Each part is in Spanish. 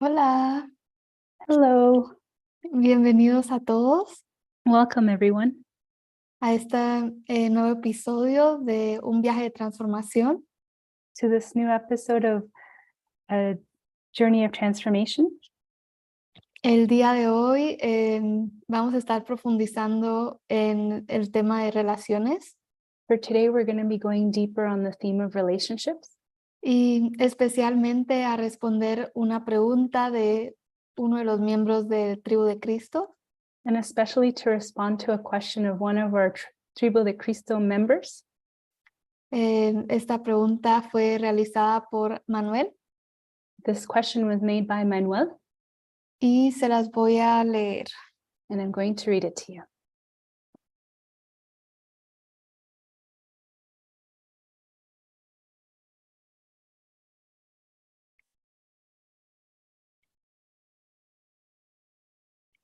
Hola, Hello, bienvenidos a todos welcome everyone a este nuevo episodio de Un viaje de transformación. to this new episode of A Journey of Transformation. El día de hoy vamos a estar profundizando en el tema de relaciones For today, we're going to be going deeper on the theme of relationships, y especialmente a responder una pregunta de uno de los miembros de Tribu de Cristo. and especially to respond to a question of one of our Tribu de Cristo members. Esta pregunta fue realizada por Manuel This question was made by Manuel, y se las voy a leer. and I'm going to read it to you.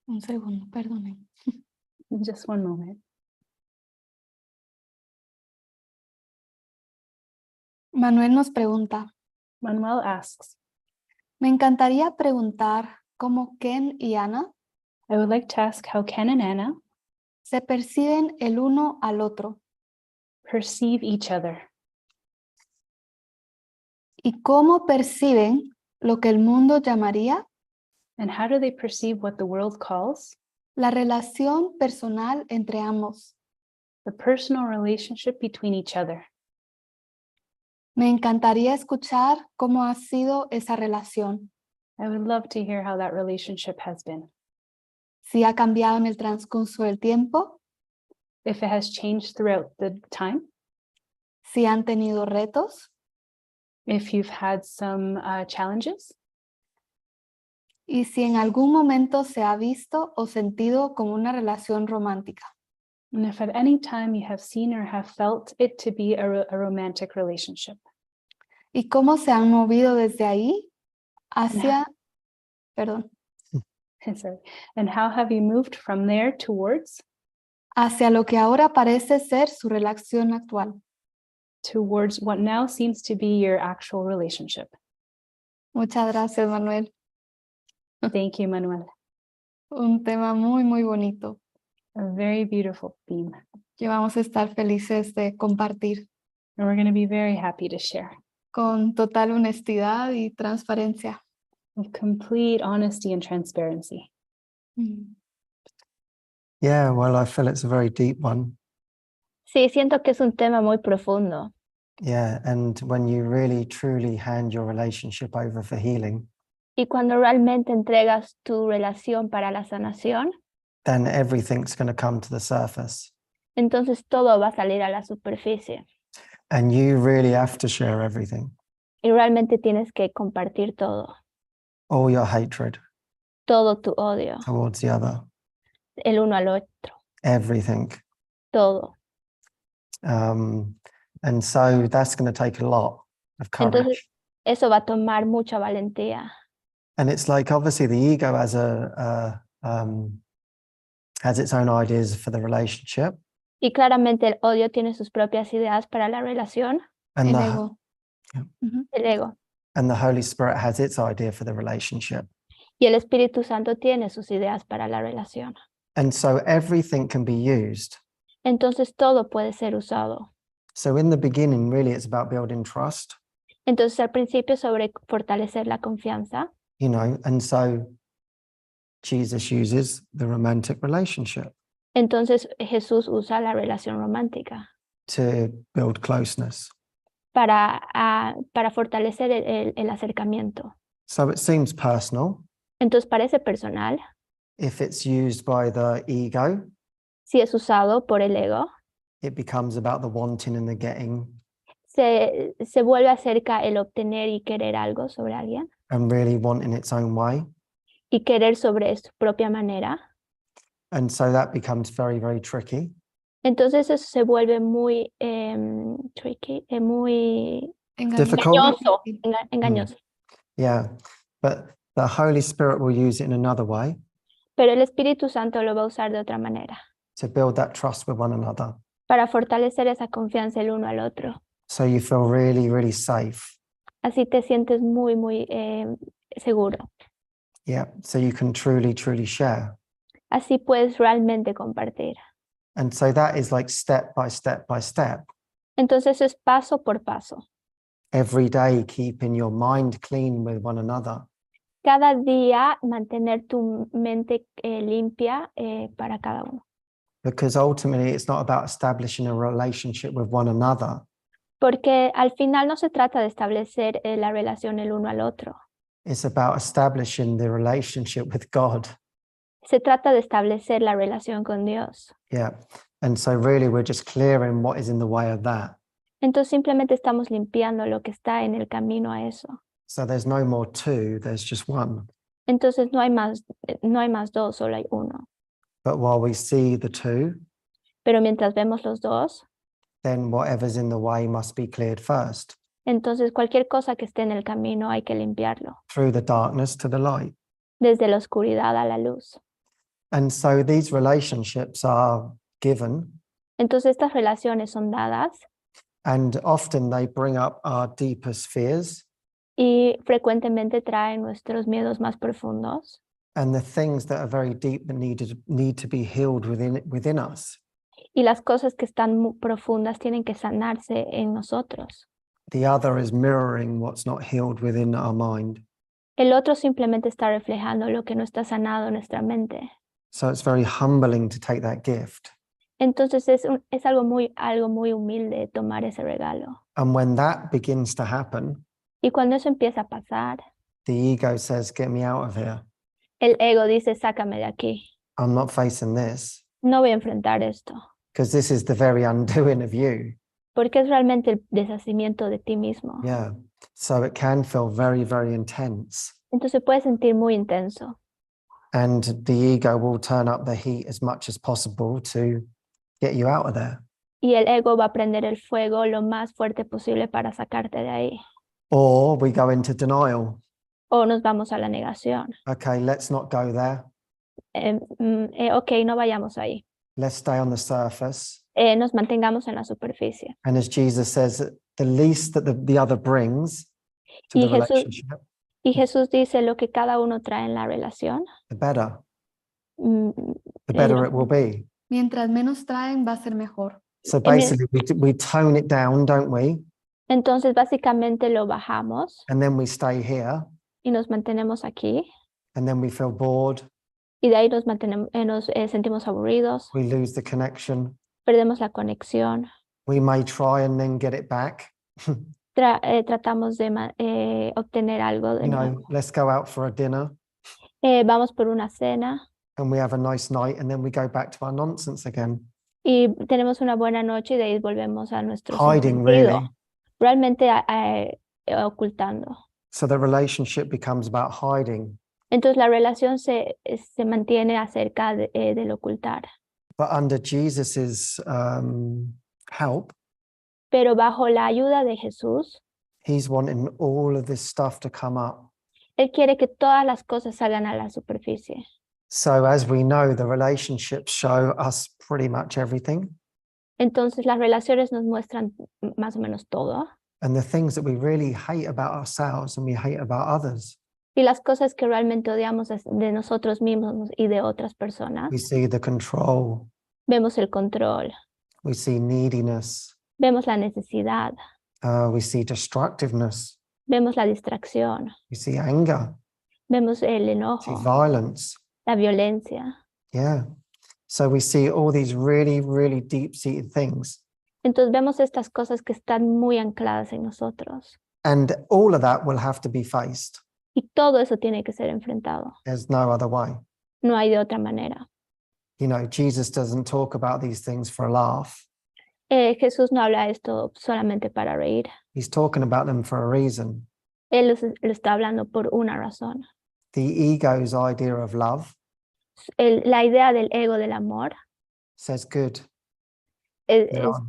Un segundo, perdonen. In just one moment. Manuel nos pregunta: Manuel asks, me encantaría preguntar cómo Ken y Ana I would like to ask how Ken and Anna se perciben el uno al otro perceive each other, y cómo perciben lo que el mundo llamaría and how do they perceive what the world calls la relación personal entre ambos. the personal relationship between each other. Me encantaría escuchar cómo ha sido esa relación, I would love to hear how that relationship has been. si ha cambiado en el transcurso del tiempo, If it has changed throughout the time, si han tenido retos if you've had some challenges, y si en algún momento se ha visto o sentido como una relación romántica. and if at any time you have seen or have felt it to be a romantic relationship, Y cómo se han movido desde ahí hacia, and how have you moved from there hacia lo que ahora parece ser su relación actual. towards what now seems to be your actual relationship? Muchas gracias, Manuel. Thank you, Manuel. Un tema muy, muy bonito A very beautiful theme, que vamos a estar felices de compartir and we're going to be very happy to share con total honestidad y transparencia. with complete honesty and transparency. Yeah, well, I feel it's a very deep one. Sí, siento que es un tema muy profundo. Yeah, and when you really truly hand your relationship over for healing, Y cuando realmente entregas tu relación para la sanación, then everything's going to come to the surface. entonces todo va a salir a la superficie. And you really have to share everything, Y realmente tienes que compartir todo, all your hatred todo tu odio, towards the other, el uno al otro, everything. todo. And so that's going to take a lot of courage. Entonces, eso va a tomar mucha valentía. And it's like, obviously, the ego has its own ideas for the relationship. Y claramente el odio tiene sus propias ideas para la relación, And El the, ego. el ego. and the Holy Spirit has its idea for the relationship. Y el Espíritu Santo tiene sus ideas para la relación. And so everything can be used. Entonces todo puede ser usado. So in the beginning, really, it's about building trust, Entonces al principio sobre fortalecer la confianza. you know, and so Jesus uses the romantic relationship Entonces Jesús usa la relación romántica to build closeness. para fortalecer el acercamiento. So it seems personal Entonces parece personal. if it's used by the ego. Si es usado por el ego, It becomes about the wanting and the getting se vuelve acerca el obtener y querer algo sobre alguien and really wanting its own way. y querer sobre su propia manera. And so that becomes very, very tricky. Entonces eso se vuelve muy tricky, muy Difficult. engañoso, engañoso. Yeah. But the Holy Spirit will use it in another way Pero el Espíritu Santo lo va a usar de otra manera to build that trust with one another. para fortalecer esa confianza el uno al otro. So you feel really, really safe. Así te sientes muy, muy seguro. Yeah. So you can truly, truly share. Así puedes realmente compartir. And so that is like step by step by step. Entonces es paso por paso. Every day, keeping your mind clean with one another. Cada día mantener tu mente limpia para cada uno. Because ultimately, it's not about establishing a relationship with one another. Porque al final no se trata de establecer la relación el uno al otro. It's about establishing the relationship with God. Se trata de establecer la relación con Dios. Yeah. And so really, we're just clearing what is in the way of that. Entonces simplemente estamos limpiando lo que está en el camino a eso. So there's no more two, there's just one. Entonces no hay más dos, solo hay uno. But while we see the two, Pero mientras vemos los dos, then whatever's in the way must be cleared first, entonces cualquier cosa que esté en el camino hay que limpiarlo, through the darkness to the light. desde la oscuridad a la luz. And so these relationships are given, Entonces estas relaciones son dadas and often they bring up our deepest fears y frecuentemente traen nuestros miedos más profundos and the things that are very deep that need to be healed within us. y las cosas que están muy profundas tienen que sanarse en nosotros. The other is mirroring what's not healed within our mind. El otro simplemente está reflejando lo que no está sanado en nuestra mente. So it's very humbling to take that gift. Entonces es algo muy humilde tomar ese regalo. And when that begins to happen, Y cuando eso empieza a pasar, the ego says, get me out of here. el ego dice, sácame de aquí. I'm not facing this, No voy a enfrentar esto. because this is the very undoing of you. Porque es realmente el deshacimiento de ti mismo. Yeah. So it can feel very, very intense. Entonces puedes sentir muy intenso. And the ego will turn up the heat as much as possible to get you out of there. Y el ego va a prender el fuego lo más fuerte posible para sacarte de ahí. Or we go into denial. O nos vamos a la negación. Okay, let's not go there. Ok, no vayamos ahí. Let's stay on the surface. Nos mantengamos en la superficie. And as Jesus says, the least that the other brings to Y the relationship, Jesús dice lo que cada uno trae en la relación. the better mm, it will be. Mientras menos traen, va a ser mejor. So basically, we tone it down, don't we? Entonces básicamente lo bajamos And then we stay here, y nos mantenemos aquí. and then we feel bored. Y de ahí nos sentimos aburridos, We lose the connection. perdemos la conexión. We may try and then get it back. Tratamos de obtener algo de You nuevo. know, let's go out for a dinner Vamos por una cena and we have a nice night, and then we go back to our nonsense again. y tenemos una buena noche y de ahí volvemos a nuestro Hiding, sentido. really. Realmente ocultando. So the relationship becomes about hiding. Entonces la relación se mantiene acerca del ocultar. But under Jesus's help, Pero bajo la ayuda de Jesús, he's wanting all of this stuff to come up. Él quiere que todas las cosas salgan a la superficie. So as we know, the relationships show us pretty much everything. Entonces las relaciones nos muestran más o menos todo. And the things that we really hate about ourselves and we hate about others. Y las cosas que realmente odiamos de nosotros mismos y de otras personas. We see the control. Vemos el control. We see neediness. Vemos la necesidad. We see destructiveness. Vemos la distracción. We see anger. Vemos el We see enojo. violence. La violencia. Yeah. So we see all these really, really deep-seated things. Entonces vemos estas cosas que están muy ancladas en nosotros. And all of that will have to be faced. Y todo eso tiene que ser enfrentado. There's no other way. No hay de otra manera. You know, Jesus doesn't talk about these things for a laugh. Jesús no habla de esto solamente para reír. He's talking about them for a reason. Él lo está hablando por una razón. The ego's idea of love La idea del ego del amor says, good. es, you know,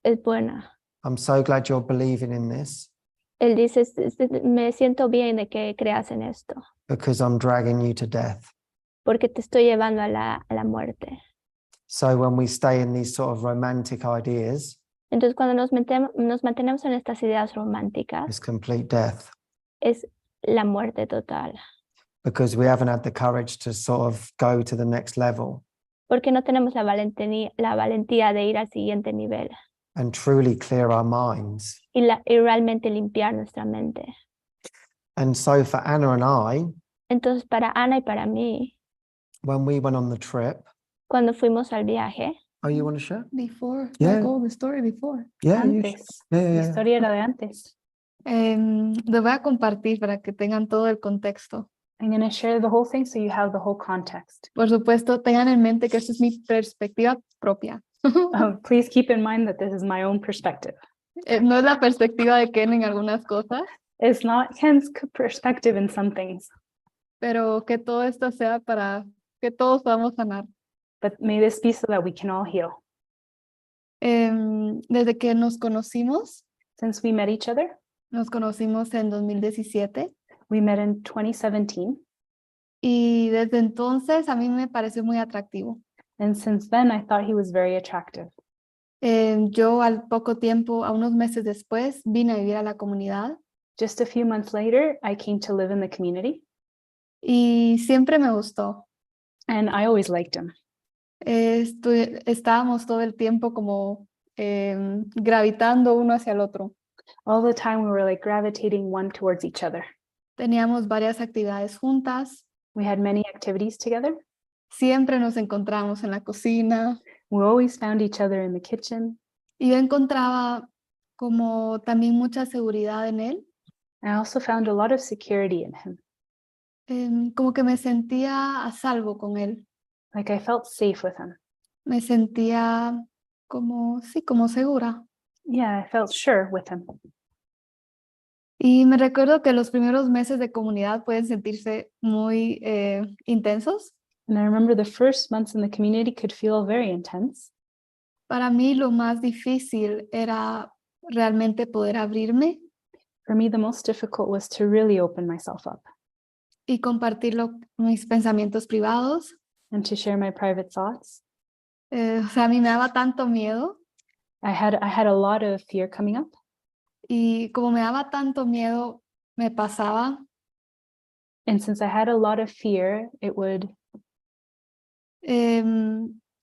es buena. I'm so glad you're believing in this Él dice, me siento bien de que creas en esto, because I'm dragging you to death. porque te estoy llevando a la muerte. So when we stay in these sort of romantic ideas, Entonces cuando nos mantenemos en estas ideas románticas, it's complete death. es la muerte total. because we haven't had the courage to sort of go to the next level porque no tenemos la valentía de ir al siguiente nivel and truly clear our minds. y realmente limpiar nuestra mente. And so for Anna and I, Entonces, para Ana y para mí, when we went on the trip, cuando fuimos al viaje, oh, you want to share? Before, Yeah. like all the story before. Yeah, Antes. yeah, La yeah. historia era de antes. Lo voy a compartir para que tengan todo el contexto. I'm going to share the whole thing so you have the whole context. Por supuesto, tengan en mente que esta es mi perspectiva propia. Please keep in mind that this is my own perspective. No es la perspectiva de Ken en algunas cosas, It's not Ken's perspective in some things, pero que todo esto sea para que todos podamos sanar. but may this be so that we can all heal. Desde que nos conocimos Since we met each other, en 2017 we met in 2017. y desde entonces a mí me pareció muy atractivo. And since then, I thought he was very attractive. Yo al poco tiempo, a unos meses después, vine a vivir a la comunidad Just a few months later, I came to live in the community, y siempre me gustó. and I always liked him. Estábamos todo el tiempo como gravitando uno hacia el otro. All the time, we were like gravitating one towards each other. Teníamos varias actividades juntas, We had many activities together. siempre nos encontramos en la cocina We always found each other in the kitchen. y yo encontraba como también mucha seguridad en él, I also found a lot of security in him. como que me sentía a salvo con él, Like I felt safe with him. me sentía como, sí, como segura. Yeah, I felt sure with him. Y me recuerdo que los primeros meses de comunidad pueden sentirse muy intensos. And I remember the first months in the community could feel very intense. Para mí lo más difícil era realmente poder abrirme For me, the most difficult was to really open myself up y compartir mis pensamientos privados. and to share my private thoughts. O sea, a mí me daba tanto miedo I had a lot of fear coming up. y como me daba tanto miedo, me pasaba And since I had a lot of fear, it would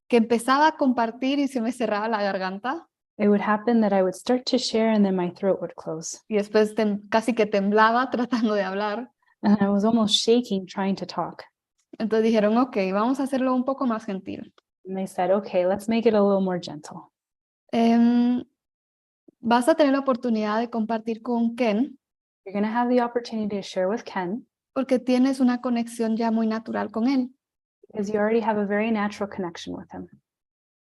que empezaba a compartir y se me cerraba la garganta happen that I would start to share and then my throat would close. y después casi que temblaba tratando de hablar. And I was almost shaking trying to talk. Entonces dijeron, ok, vamos a hacerlo un poco más gentil. And they said, okay, let's make it a little more gentle. Vas a tener la oportunidad de compartir con Ken You're going to have the opportunity to share with Ken porque tienes una conexión ya muy natural con él. because you already have a very natural connection with him.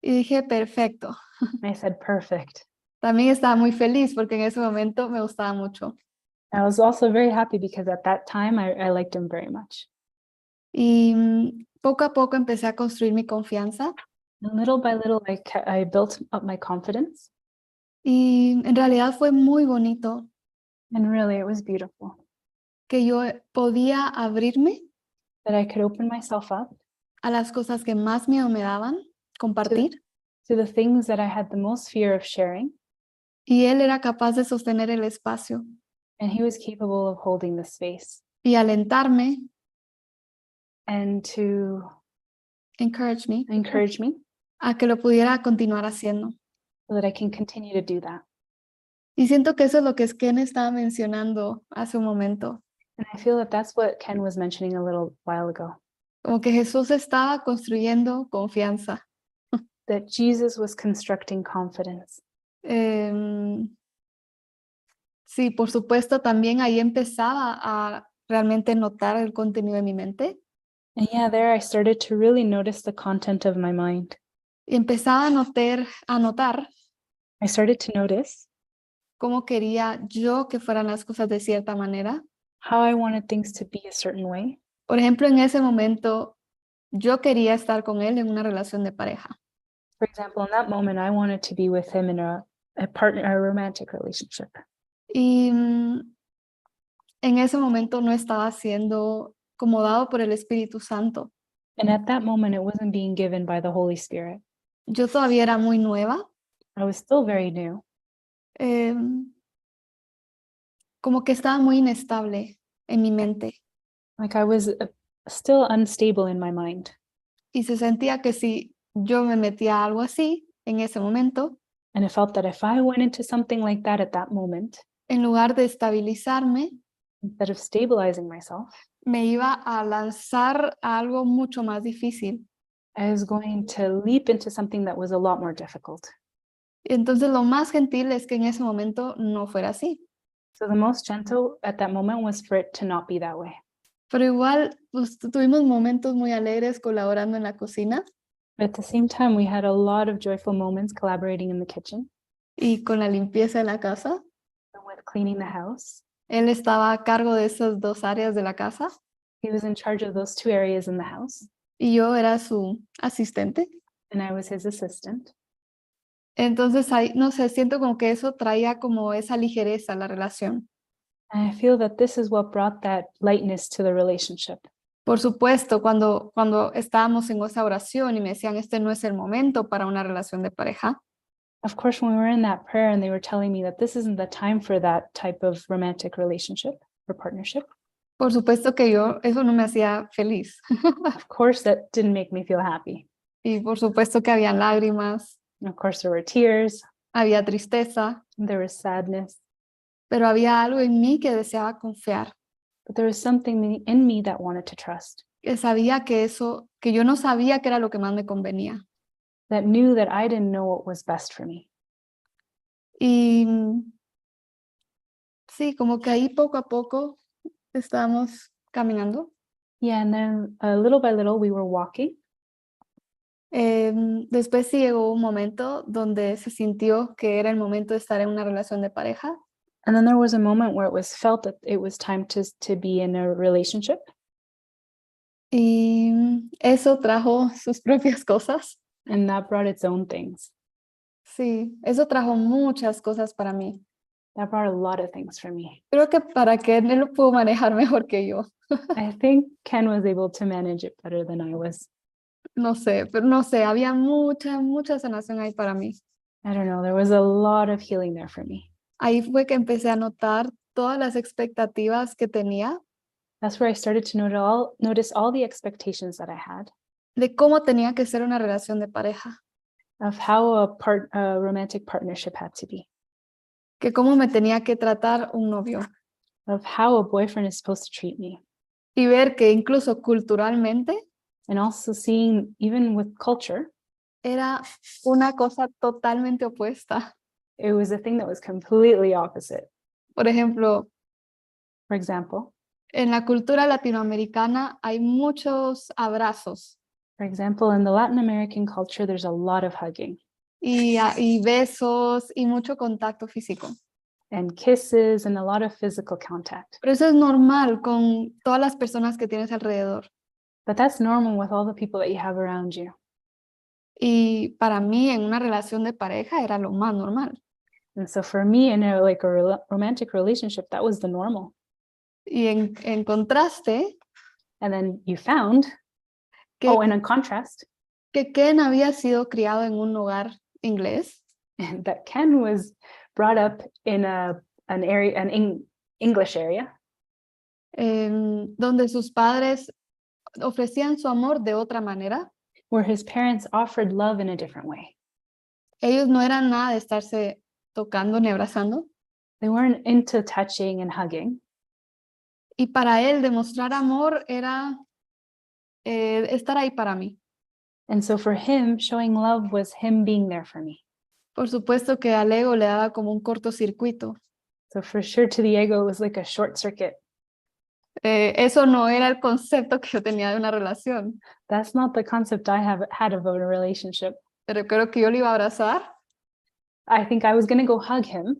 Y dije, perfecto. And I said, perfect. También estaba muy feliz porque en ese momento me gustaba mucho. I was also very happy because at that time I liked him very much. Y poco a poco empecé a construir mi confianza And little by little, I built up my confidence. y en realidad fue muy bonito And really, it was beautiful que yo podía abrirme that I could open myself up a las cosas que más miedo me daban, compartir, to the things that I had the most fear of sharing. y él era capaz de sostener el espacio And he was capable of holding the space y alentarme, and to encourage me, encourage me a que lo pudiera continuar haciendo. so that I can continue to do that. Y siento que eso es lo que Ken estaba mencionando hace un momento, And I feel that that's what Ken was mentioning a little while ago, como que Jesús estaba construyendo confianza. that Jesus was constructing confidence. Sí, por supuesto, también ahí empezaba a realmente notar el contenido de mi mente And yeah, there I started to really notice the content of my mind. y empezaba a notar I started to notice cómo quería yo que fueran las cosas de cierta manera. how I wanted things to be a certain way. Por ejemplo, en ese momento yo quería estar con él en una relación de pareja. For example, in that moment, I wanted to be with him in a romantic relationship. Y en ese momento no estaba siendo como dado por el Espíritu Santo. And at that moment, it wasn't being given by the Holy Spirit. Yo todavía era muy nueva, I was still very new. como que estaba muy inestable en mi mente. Like I was still unstable in my mind. Y se sentía que si yo me metía a algo así en ese momento, And it felt that if I went into something like that at that moment, en lugar de estabilizarme, instead of stabilizing myself, me iba a lanzar a algo mucho más difícil. I was going to leap into something that was a lot more difficult. Entonces lo más gentil es que en ese momento no fuera así. So the most gentle at that moment was for it to not be that way. Pero igual pues, tuvimos momentos muy alegres colaborando en la cocina But at the same time, we had a lot of joyful moments collaborating in the kitchen y con la limpieza de la casa. and with cleaning the house. Él estaba a cargo de esas dos áreas de la casa He was in charge of those two areas in the house, y yo era su asistente. and I was his assistant. Entonces, ahí, no sé, siento como que eso traía como esa ligereza a la relación. And I feel that this is what brought that lightness to the relationship. Por supuesto, cuando estábamos en esa oración y me decían, este no es el momento para una relación de pareja, Of course, when we were in that prayer and they were telling me that this isn't the time for that type of romantic relationship or partnership, por supuesto que yo, eso no me hacía feliz. of course, that didn't make me feel happy. Y por supuesto que había lágrimas, And of course, there were tears, había tristeza, there was sadness, pero había algo en mí que deseaba confiar, but there was something in me that wanted to trust, que sabía que eso, que yo no sabía que era lo que más me convenía. that knew that I didn't know what was best for me. Y sí, como que ahí poco a poco estábamos caminando. Yeah, and then little by little, we were walking. Después sí llegó un momento donde se sintió que era el momento de estar en una relación de pareja. And then there was a moment where it was felt that it was time to be in a relationship. Y eso trajo sus propias cosas. And that brought its own things. Sí, eso trajo muchas cosas para mí. That brought a lot of things for me. Creo que para que él lo pudo manejar mejor que yo. I think Ken was able to manage it better than I was. No sé, pero no sé, había mucha sanación ahí para mí. I don't know, there was a lot of healing there for me. Ahí fue que empecé a notar todas las expectativas que tenía That's where I started to notice all the expectations that I had de cómo tenía que ser una relación de pareja, of how a romantic partnership had to be, que cómo me tenía que tratar un novio of how a boyfriend is supposed to treat me. y ver que incluso culturalmente And also seeing, even with culture, era una cosa totalmente opuesta. it was a thing that was completely opposite. Por ejemplo, For example, en la cultura latinoamericana hay muchos abrazos in the Latin American culture, there's a lot of hugging y besos y mucho contacto físico. and kisses and a lot of physical contact. Pero eso es normal con todas las personas que tienes alrededor. But that's normal with all the people that you have around you. Y para mí en una relación de pareja era lo más normal. And so for me, in a romantic relationship, that was the normal. Y en contraste, And then you found, que, and in contrast, que Ken había sido criado en un hogar inglés, that Ken was brought up in an English area, donde sus padres ofrecían su amor de otra manera. where his parents offered love in a different way. Ellos no eran nada de estarse tocando ni abrazando. They weren't into touching and hugging. Y para él demostrar amor era estar ahí para mí. And so for him, showing love was him being there for me. Por supuesto que al ego le daba como un cortocircuito. So for sure, to the ego, it was like a short circuit. Eso no era el concepto que yo tenía de una relación. That's not the concept I had of a relationship. Pero creo que yo le iba a abrazar I think I was going to go hug him.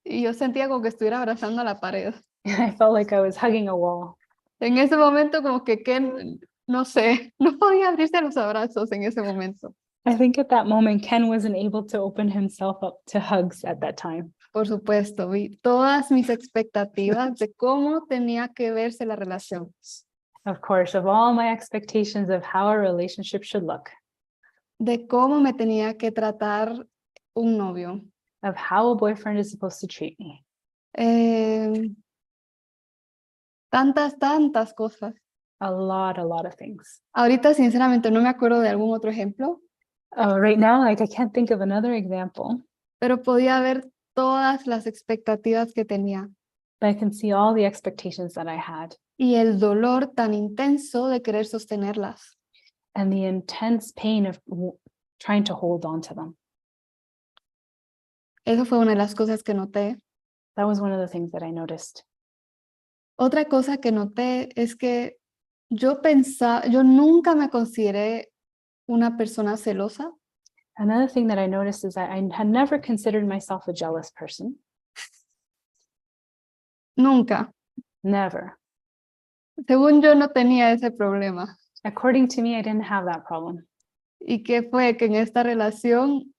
y yo sentía como que estuviera abrazando a la pared. And I felt like I was hugging a wall. En ese momento como que Ken, no sé, no podía abrirse a los abrazos en ese momento. I think at that moment, Ken wasn't able to open himself up to hugs at that time. Por supuesto, vi todas mis expectativas de cómo tenía que verse la relación. Of course, of all my expectations of how a relationship should look, De cómo me tenía que tratar un novio. of how a boyfriend is supposed to treat me. tantas cosas. A lot of things. Ahorita, sinceramente, no me acuerdo de algún otro ejemplo, Right now, like I can't think of another example, pero podía ver todas las expectativas que tenía but I can see all the expectations that I had y el dolor tan intenso de querer sostenerlas. and the intense pain of trying to hold on to them. Eso fue una de las cosas que noté. That was one of the things that I noticed. Otra cosa que noté es que yo nunca me consideré una persona celosa. Another thing that I noticed is that I had never considered myself a jealous person. Nunca. Never. Según yo no tenía ese problema. According to me, I didn't have that problem. ¿Y qué fue? Que en esta relación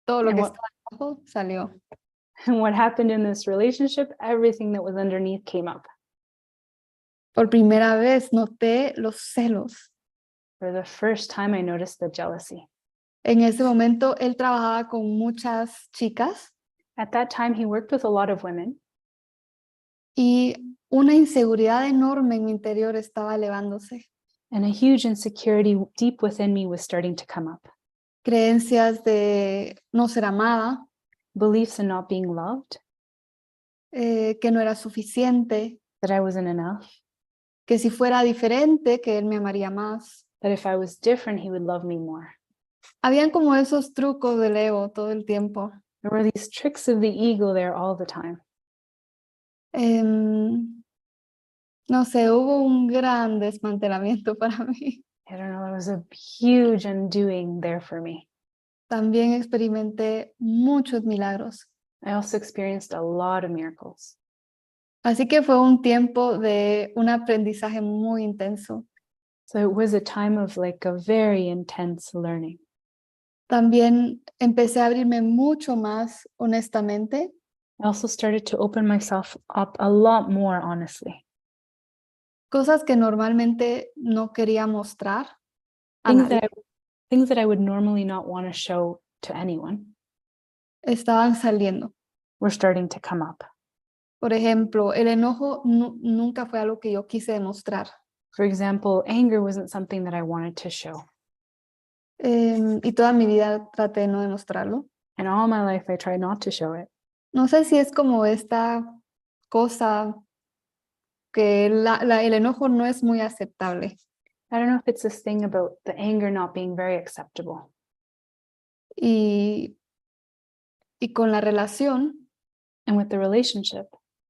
todo lo And que what- estaba abajo salió. And what happened in this relationship, everything that was underneath came up. Por primera vez noté los celos. For the first time, I noticed the jealousy. En ese momento él trabajaba con muchas chicas At that time, he worked with a lot of women, y una inseguridad enorme en mi interior estaba elevándose. and a huge insecurity deep within me was starting to come up. Creencias de no ser amada, Beliefs in not being loved, que no era suficiente, that I wasn't enough, que si fuera diferente, que él me amaría más. that if I was different, he would love me more. Habían como esos trucos del ego todo el tiempo. There were these tricks of the ego there all the time. No sé, hubo un gran desmantelamiento para mí. I don't know, it was a huge undoing there for me. También experimenté muchos milagros. I also experienced a lot of miracles. Así que fue un tiempo de un aprendizaje muy intenso. So it was a time of like a very intense learning. También empecé a abrirme mucho más honestamente I also started to open myself up a lot more honestly. cosas que normalmente no quería mostrar a Things nadie. that I would normally not want to show to anyone Estaban saliendo. were starting to come up. Por ejemplo, el enojo nunca fue algo que yo quise demostrar. For example, anger wasn't something that I wanted to show. Y toda mi vida traté de no demostrarlo. And all my life, I tried not to show it. No sé si es como esta cosa que el enojo no es muy aceptable. I don't know if it's this thing about the anger not being very acceptable. Y con la relación And with the relationship,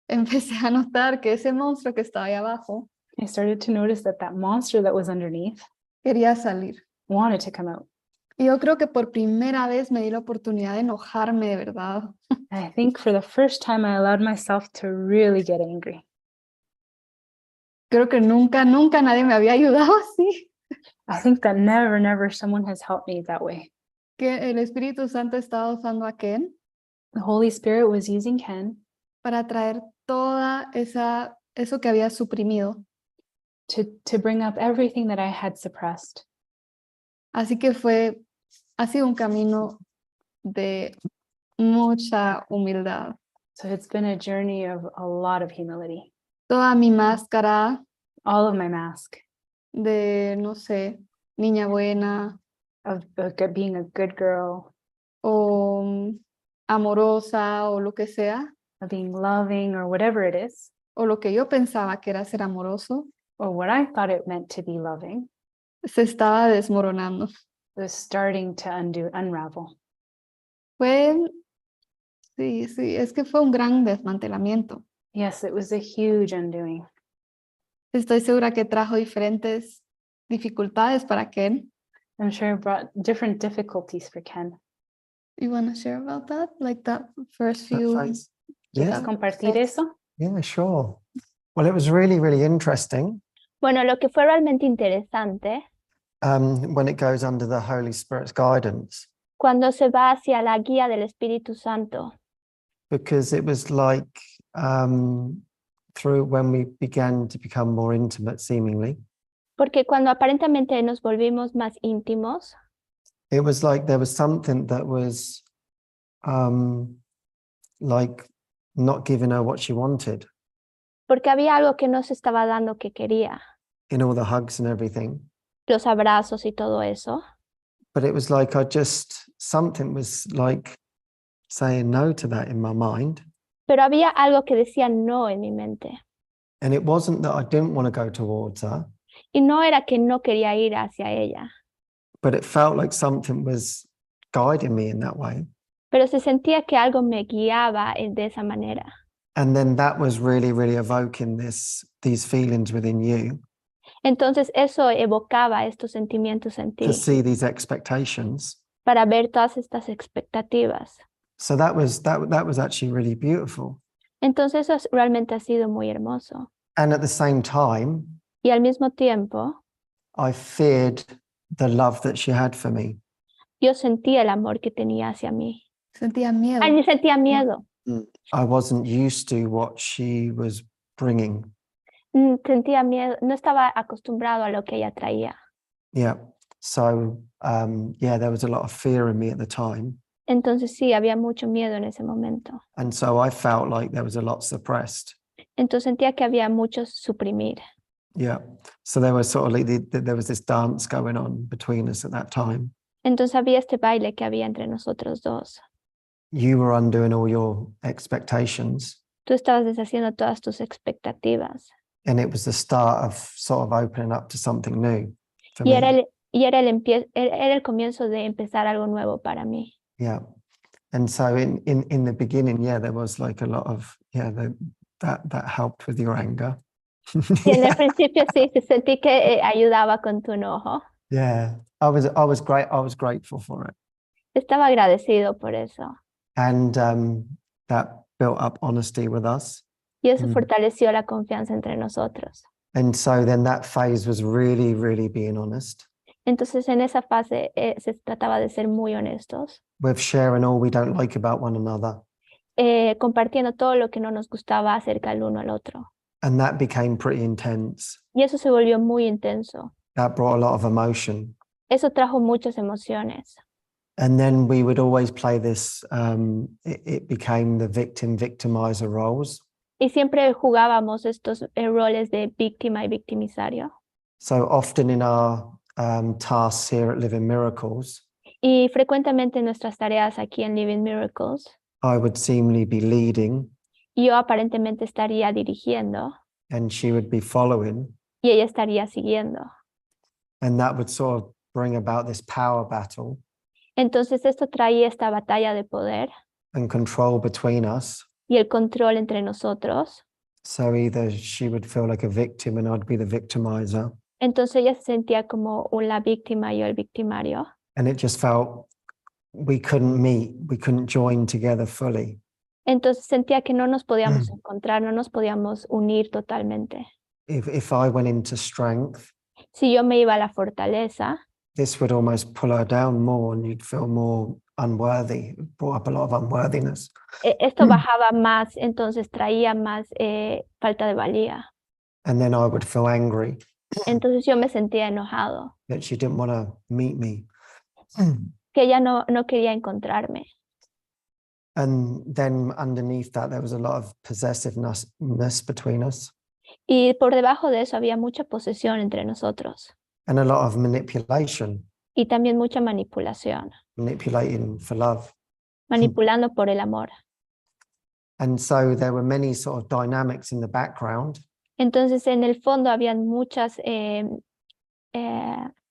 empecé a notar que ese monstruo que estaba ahí abajo I started to notice that that monster that was underneath quería salir. wanted to come out. Y yo creo que por primera vez me di la oportunidad de enojarme de verdad. And I think for the first time, I allowed myself to really get angry. Creo que nunca nadie me había ayudado así. I think that never someone has helped me that way. Que el Espíritu Santo estaba usando a Ken The Holy Spirit was using Ken para traer toda eso que había suprimido. to bring up everything that I had suppressed. Así que ha sido un camino de mucha humildad. So it's been a journey of a lot of humility. Toda mi máscara All of my mask de, no sé, niña buena of being a good girl, o amorosa o lo que sea, of being loving or whatever it is, o lo que yo pensaba que era ser amoroso, or what I thought it meant to be loving, se estaba desmoronando. was starting to unravel. Sí, es que fue un gran desmantelamiento. Yes, it was a huge undoing. Estoy segura que trajo diferentes dificultades para Ken. I'm sure it brought different difficulties for Ken. You want to share about that? Like that first That few. phase. ¿Quieres Yeah, compartir eso? yeah, sure. Well, it was really, really interesting Bueno, lo que fue realmente interesante when it goes under the Holy Spirit's guidance, cuando se va hacia la guía del Espíritu Santo, because it was like through when we began to become more intimate, seemingly, porque cuando aparentemente nos volvimos más íntimos, it was like there was something that was like not giving her what she wanted. porque había algo que no se estaba dando que quería, in all the hugs and everything. los abrazos y todo eso. But it was like something was like saying no to that in my mind. Pero había algo que decía no en mi mente. And it wasn't that I didn't want to go towards her, Y no era que no quería ir hacia ella, but it felt like something was guiding me in that way. pero se sentía que algo me guiaba de esa manera. And then that was really, really evoking these feelings within you Entonces eso evocaba estos sentimientos en to ti see these expectations. para ver todas estas expectativas. So that was actually really beautiful. Entonces eso realmente ha sido muy hermoso. And at the same time, Y al mismo tiempo, I feared the love that she had for me. yo sentía el amor que tenía hacia mí. Sentía miedo. Ay, sentía miedo. I wasn't used to what she was bringing. Sentía miedo. No estaba acostumbrado a lo que ella traía. Yeah. So, there was a lot of fear in me at the time. Entonces sí, había mucho miedo en ese momento. And so I felt like there was a lot suppressed. Entonces sentía que había mucho suprimir. Yeah. So there was sort of like there was this dance going on between us at that time. Entonces había este baile que había entre nosotros dos. You were undoing all your expectations. Tú estabas deshaciendo todas tus expectativas. And it was the start of sort of opening up to something new for Y me. era el comienzo de empezar algo nuevo para mí. Yeah. And so in the beginning, there was like a lot of, that helped with your anger. Y en el principio sí, sentí que ayudaba con tu enojo. Yeah. I was great. I was grateful for it. Estaba agradecido por eso. And that built up honesty with us. Y eso fortaleció la confianza entre nosotros. And so then that phase was really, really being honest. Entonces en esa fase se trataba de ser muy honestos, With sharing all we don't like about one another. compartiendo todo lo que no nos gustaba acerca del uno al otro. And that became pretty intense. Y eso se volvió muy intenso. That brought a lot of emotion. Eso trajo muchas emociones. And then we would always play this, it became the victimizer roles. Y siempre jugábamos estos roles de víctima y victimisario. So often in our tasks here at Living Miracles, Y frecuentemente en nuestras tareas aquí en Living Miracles, I would seemingly be leading yo aparentemente estaría dirigiendo and she would be following. y ella estaría siguiendo. And that would sort of bring about this power battle Entonces esto traía esta batalla de poder and control between us. y el control entre nosotros. So either she would feel like a victim and I'd be the victimizer. Entonces ella se sentía como la víctima y yo el victimario. And it just felt we couldn't meet, we couldn't join together fully. Entonces sentía que no nos podíamos encontrar, no nos podíamos unir totalmente. If I went into strength, Si yo me iba a la fortaleza, this would almost pull her down more and you'd feel more unworthy. It brought up a lot of unworthiness. Esto bajaba más, entonces traía más falta de valía. And then I would feel angry Entonces yo me sentía enojado, that she didn't want to meet me. que ella no quería encontrarme. And then underneath that, there was a lot of possessiveness between us Y por debajo de eso había mucha posesión entre nosotros and a lot of manipulation, y también mucha manipulación, manipulating for love. manipulando por el amor. And so there were many sort of dynamics in the background Entonces en el fondo habían muchas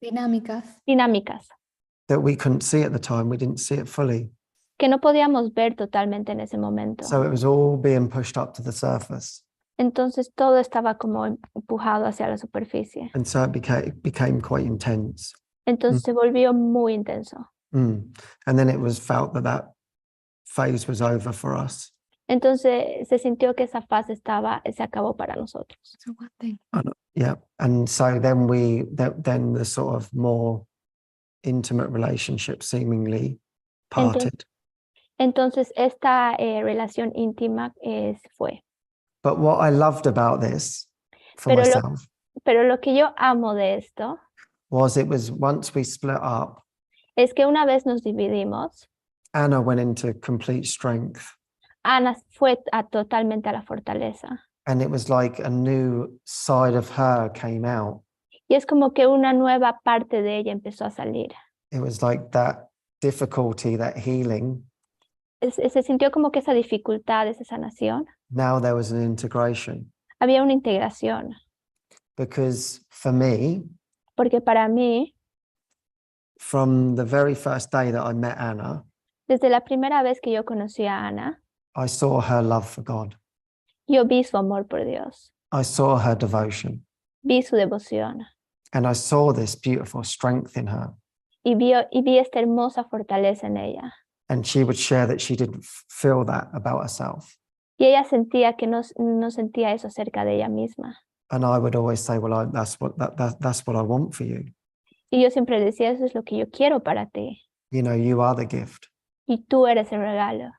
Dinámicas. that we couldn't see at the time. We didn't see it fully. que no podíamos ver totalmente en ese momento. So it was all being pushed up to the surface. Entonces todo estaba como empujado hacia la superficie. And so it became quite intense. Entonces se volvió muy intenso. And then it was felt that phase was over for us. Entonces se sintió que esa fase se acabó para nosotros. So what thing? Yeah. And so then then the sort of more intimate relationship seemingly parted. Entonces esta relación íntima fue. But what I loved about this for Pero myself pero lo que yo amo de esto was it was once we split up, es que una vez nos dividimos, Anna went into complete strength Ana fue totalmente a la fortaleza And it was like a new side of her came out. Y es como que una nueva parte de ella empezó a salir. It was like that difficulty, that healing. Se sintió como que esa dificultad, esa sanación. Now there was an integration. Había una integración. Because for me, Porque para mí, from the very first day that I met Anna, desde la primera vez que yo conocí a Ana, I saw her love for God. yo vi su amor por Dios, I saw her devotion. vi su devoción And I saw this beautiful strength in her. y vi esta hermosa fortaleza en ella. And she would share that she didn't feel that about herself. Y ella sentía que no sentía eso acerca de ella misma. And I would always say, well, that's what I want for you. Y yo siempre decía, eso es lo que yo quiero para ti. You know, you are the gift. Y tú eres el regalo.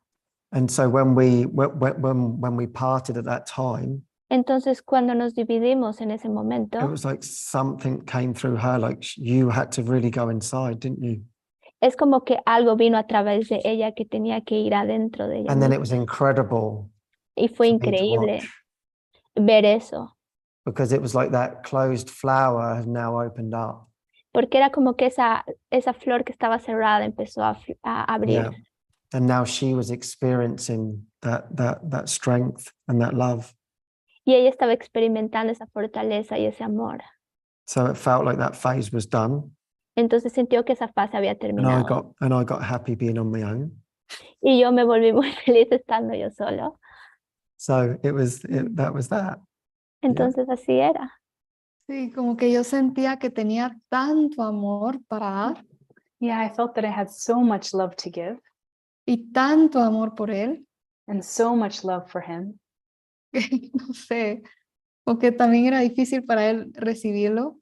And so when we parted at that time, Entonces, cuando nos dividimos en ese momento, it was like something came through her, like you had to really go inside, didn't you? es como que algo vino a través de ella que tenía que ir adentro de ella And then misma. it was incredible Y fue for me to increíble watch, ver eso, because it was like that closed flower has now opened up. porque era como que esa flor que estaba cerrada empezó a abrir. Yeah. And now she was experiencing that strength and that love. Y ella estaba experimentando esa fortaleza y ese amor. So it felt like that phase was done. Entonces sintió que esa fase había terminado. And I got happy being on my own. Y yo me volví muy feliz estando yo solo. So that was that. Entonces así era. Sí, como que yo sentía que tenía tanto amor para dar Yeah, I felt that I had so much love to give y tanto amor por él, and so much love for him. que no sé, o que también era difícil para él recibirlo.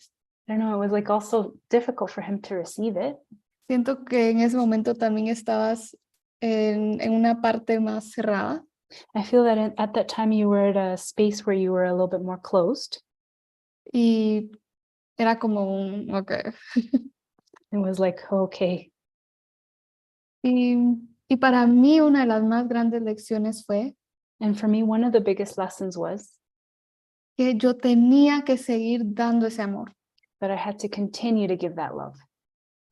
I don't know, it was like also difficult for him to receive it. Siento que en ese momento también estabas en una parte más cerrada I feel that at that time you were at a space where you were a little bit more closed. y era como ok. It was like, okay. Y para mí una de las más grandes lecciones fue And for me, one of the biggest lessons was que yo tenía que seguir dando ese amor that I had to continue to give that love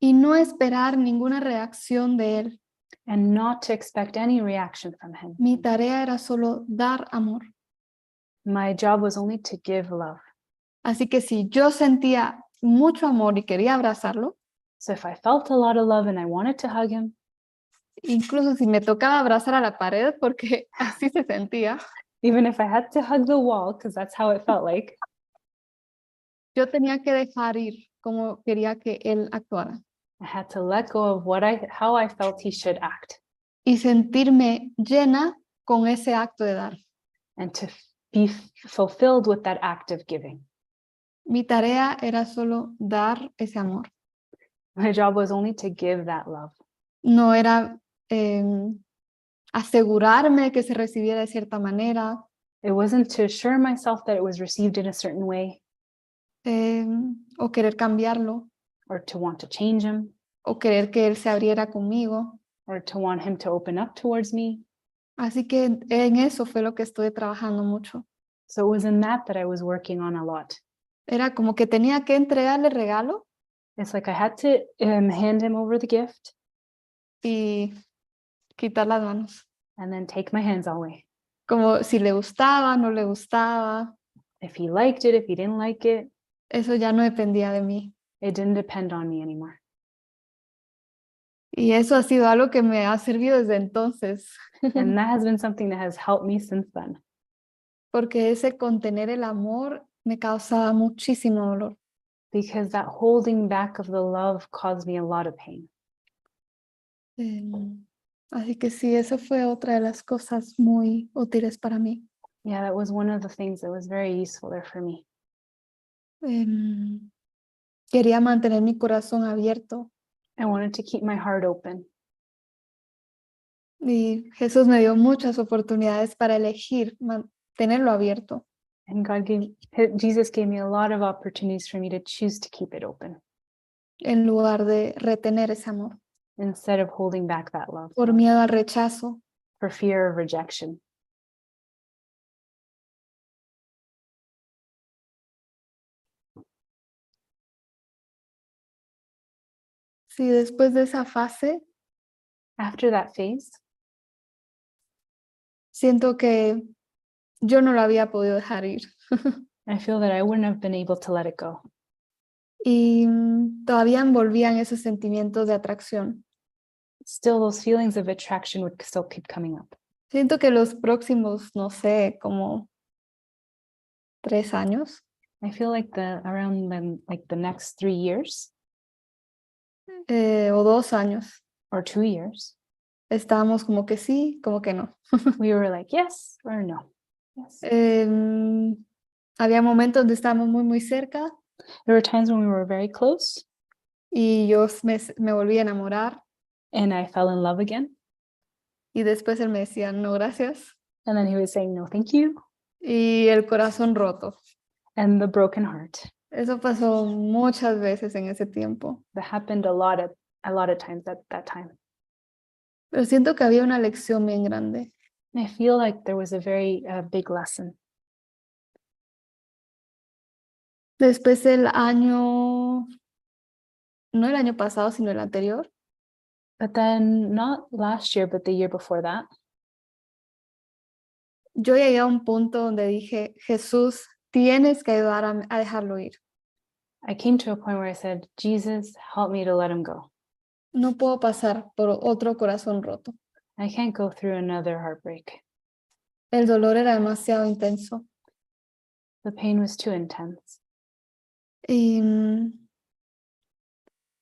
y no esperar ninguna reacción de él. and not to expect any reaction from him. Mi tarea era solo dar amor. My job was only to give love. Así que si yo sentía mucho amor y quería abrazarlo, So if I felt a lot of love and I wanted to hug him, incluso si me tocaba abrazar a la pared porque así se sentía, even if I had to hug the wall, because that's how it felt like, yo tenía que dejar ir como quería que él actuara I had to let go of how I felt he should act y sentirme llena con ese acto de dar. and to be fulfilled with that act of giving. Mi tarea era solo dar ese amor. My job was only to give that love. No era asegurarme que se recibiera de cierta manera, It wasn't to assure myself that it was received in a certain way o querer cambiarlo, or to want to change him o querer que él se abriera conmigo. or to want him to open up towards me. Así que en eso fue lo que estuve trabajando mucho. So it was in that I was working on a lot. Era como que tenía que entregarle el regalo It's like I had to hand him over the gift y quitar las manos. and then take my hands away. Como si le gustaba, no le gustaba, If he liked it, if he didn't like it, eso ya no dependía de mí. it didn't depend on me anymore. Y eso ha sido algo que me ha servido desde entonces, And that has been something that has helped me since then. porque ese contener el amor me causaba muchísimo dolor. Because that holding back of the love caused me a lot of pain. Así que sí, eso fue otra de las cosas muy útiles para mí. Yeah, that was one of the things that was very useful there for me. Quería mantener mi corazón abierto I wanted to keep my heart open. y Jesús me dio muchas oportunidades para elegir mantenerlo abierto. And Jesus gave me a lot of opportunities for me to choose to keep it open En lugar de retener ese amor, instead of holding back that love por miedo al rechazo, for fear of rejection. Sí, después de esa fase, After that phase, siento que yo no lo había podido dejar ir. I feel that I wouldn't have been able to let it go. Y todavía envolvían esos sentimientos de atracción. Still, those feelings of attraction would still keep coming up. Siento que los próximos, no sé, como 3 años, I feel like the next 3 years o 2 años, or 2 years, estábamos como que sí, como que no. we were like, yes or no. Yes. Había momentos donde estábamos muy, muy cerca There were times when we were very close y yo me volví a enamorar and I fell in love again. y después él me decía, no, gracias. And then he was saying, no, thank you. Y el corazón roto. And the broken heart. Eso pasó muchas veces en ese tiempo. That happened a lot of times at that time. Pero siento que había una lección bien grande. And I feel like there was a very big lesson. Después el año, no el año pasado, sino el anterior, But then not last year, but the year before that, yo llegué a un punto donde dije, Jesús, tienes que ayudar a dejarlo ir. I came to a point where I said, Jesus, help me to let him go. No puedo pasar por otro corazón roto. I can't go through another heartbreak. El dolor era demasiado intenso. The pain was too intense. Y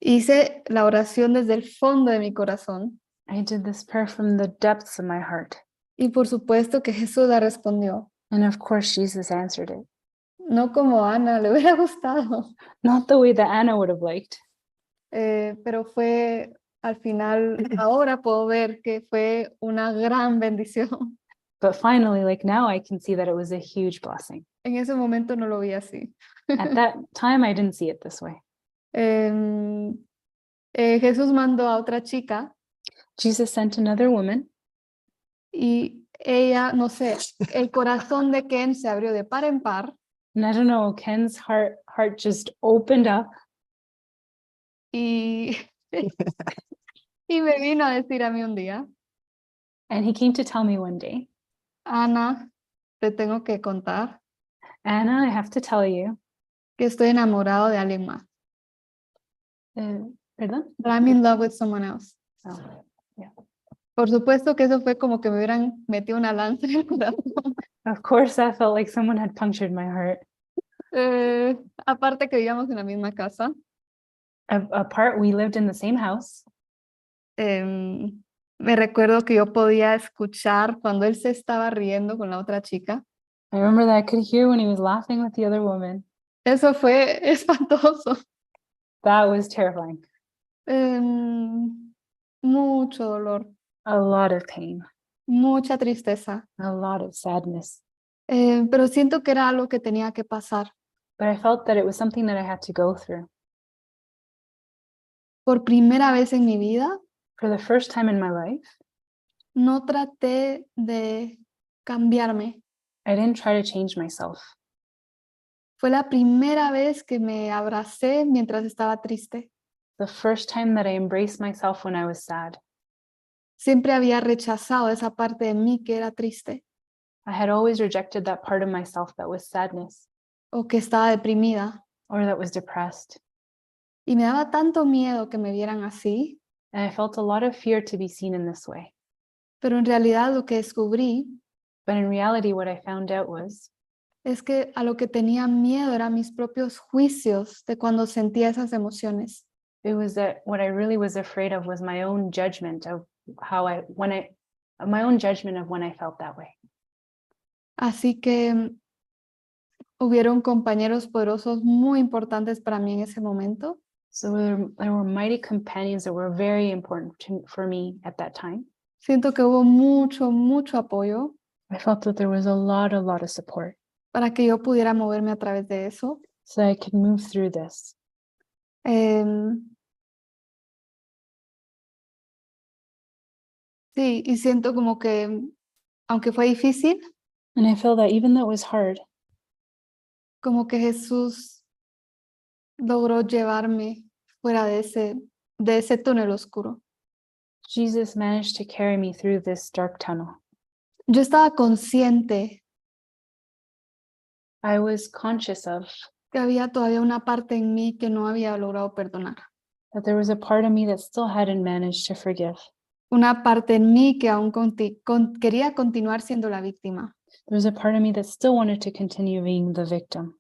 hice la oración desde el fondo de mi corazón. I did this prayer from the depths of my heart. Y por supuesto que Jesús la respondió. And of course, Jesus answered it. No como a Ana le hubiera gustado. Not the way that Anna would have liked, Pero fue al final, ahora puedo ver que fue una gran bendición. but finally, like now, I can see that it was a huge blessing. En ese momento no lo vi así. At that time, I didn't see it this way. Jesús mandó a otra chica Jesus sent another woman, y ella, no sé, el corazón de Ken se abrió de par en par and I don't know, Ken's heart just opened up, y, y me vino a decir a mí un día, and he came to tell me one day, Ana, te tengo que contar Anna, I have to tell you, que estoy enamorado de alguien más. perdón? That I'm in love with someone else. Oh, Por supuesto que eso fue como que me hubieran metido una lanza en el corazón. of course, that felt like someone had punctured my heart. Aparte que vivíamos en la misma casa. Apart, we lived in the same house. Me recuerdo que yo podía escuchar cuando él se estaba riendo con la otra chica. I remember that I could hear when he was laughing with the other woman. Eso fue espantoso. That was terrifying. Mucho dolor, A lot of pain, mucha tristeza. a lot of sadness. Pero siento que era algo que tenía que pasar. But I felt that it was something that I had to go through. Por primera vez en mi vida, For the first time in my life, no traté de cambiarme. I didn't try to change myself. Fue la primera vez que me abracé mientras estaba triste. The first time that I embraced myself when I was sad. Siempre había rechazado esa parte de mí que era triste I had always rejected that part of myself that was sadness o que estaba deprimida. or that was depressed. Y me daba tanto miedo que me vieran así, And I felt a lot of fear to be seen in this way. pero en realidad lo que descubrí But in reality, what I found out was es que a lo que tenía miedo eran mis propios juicios de cuando sentía esas emociones. it was that what I really was afraid of was my own judgment of my own judgment of when I felt that way. Así que hubieron compañeros poderosos muy importantes para mí en ese momento. So there were mighty companions that were very important for me at that time. Siento que hubo mucho, mucho apoyo I felt that there was a lot of support para que yo pudiera moverme a través de eso. so that I could move through this. Sí, y siento como que, aunque fue difícil, And I feel that even though it was hard, como que Jesús logró llevarme fuera de ese de ese túnel oscuro. Jesus managed to carry me through this dark tunnel. Yo estaba consciente I was conscious of que había todavía una parte en mí que no había logrado perdonar. that there was a part of me that still hadn't managed to forgive. Una parte en mí que aún quería continuar siendo la víctima. There was a part of me that still wanted to continue being the victim.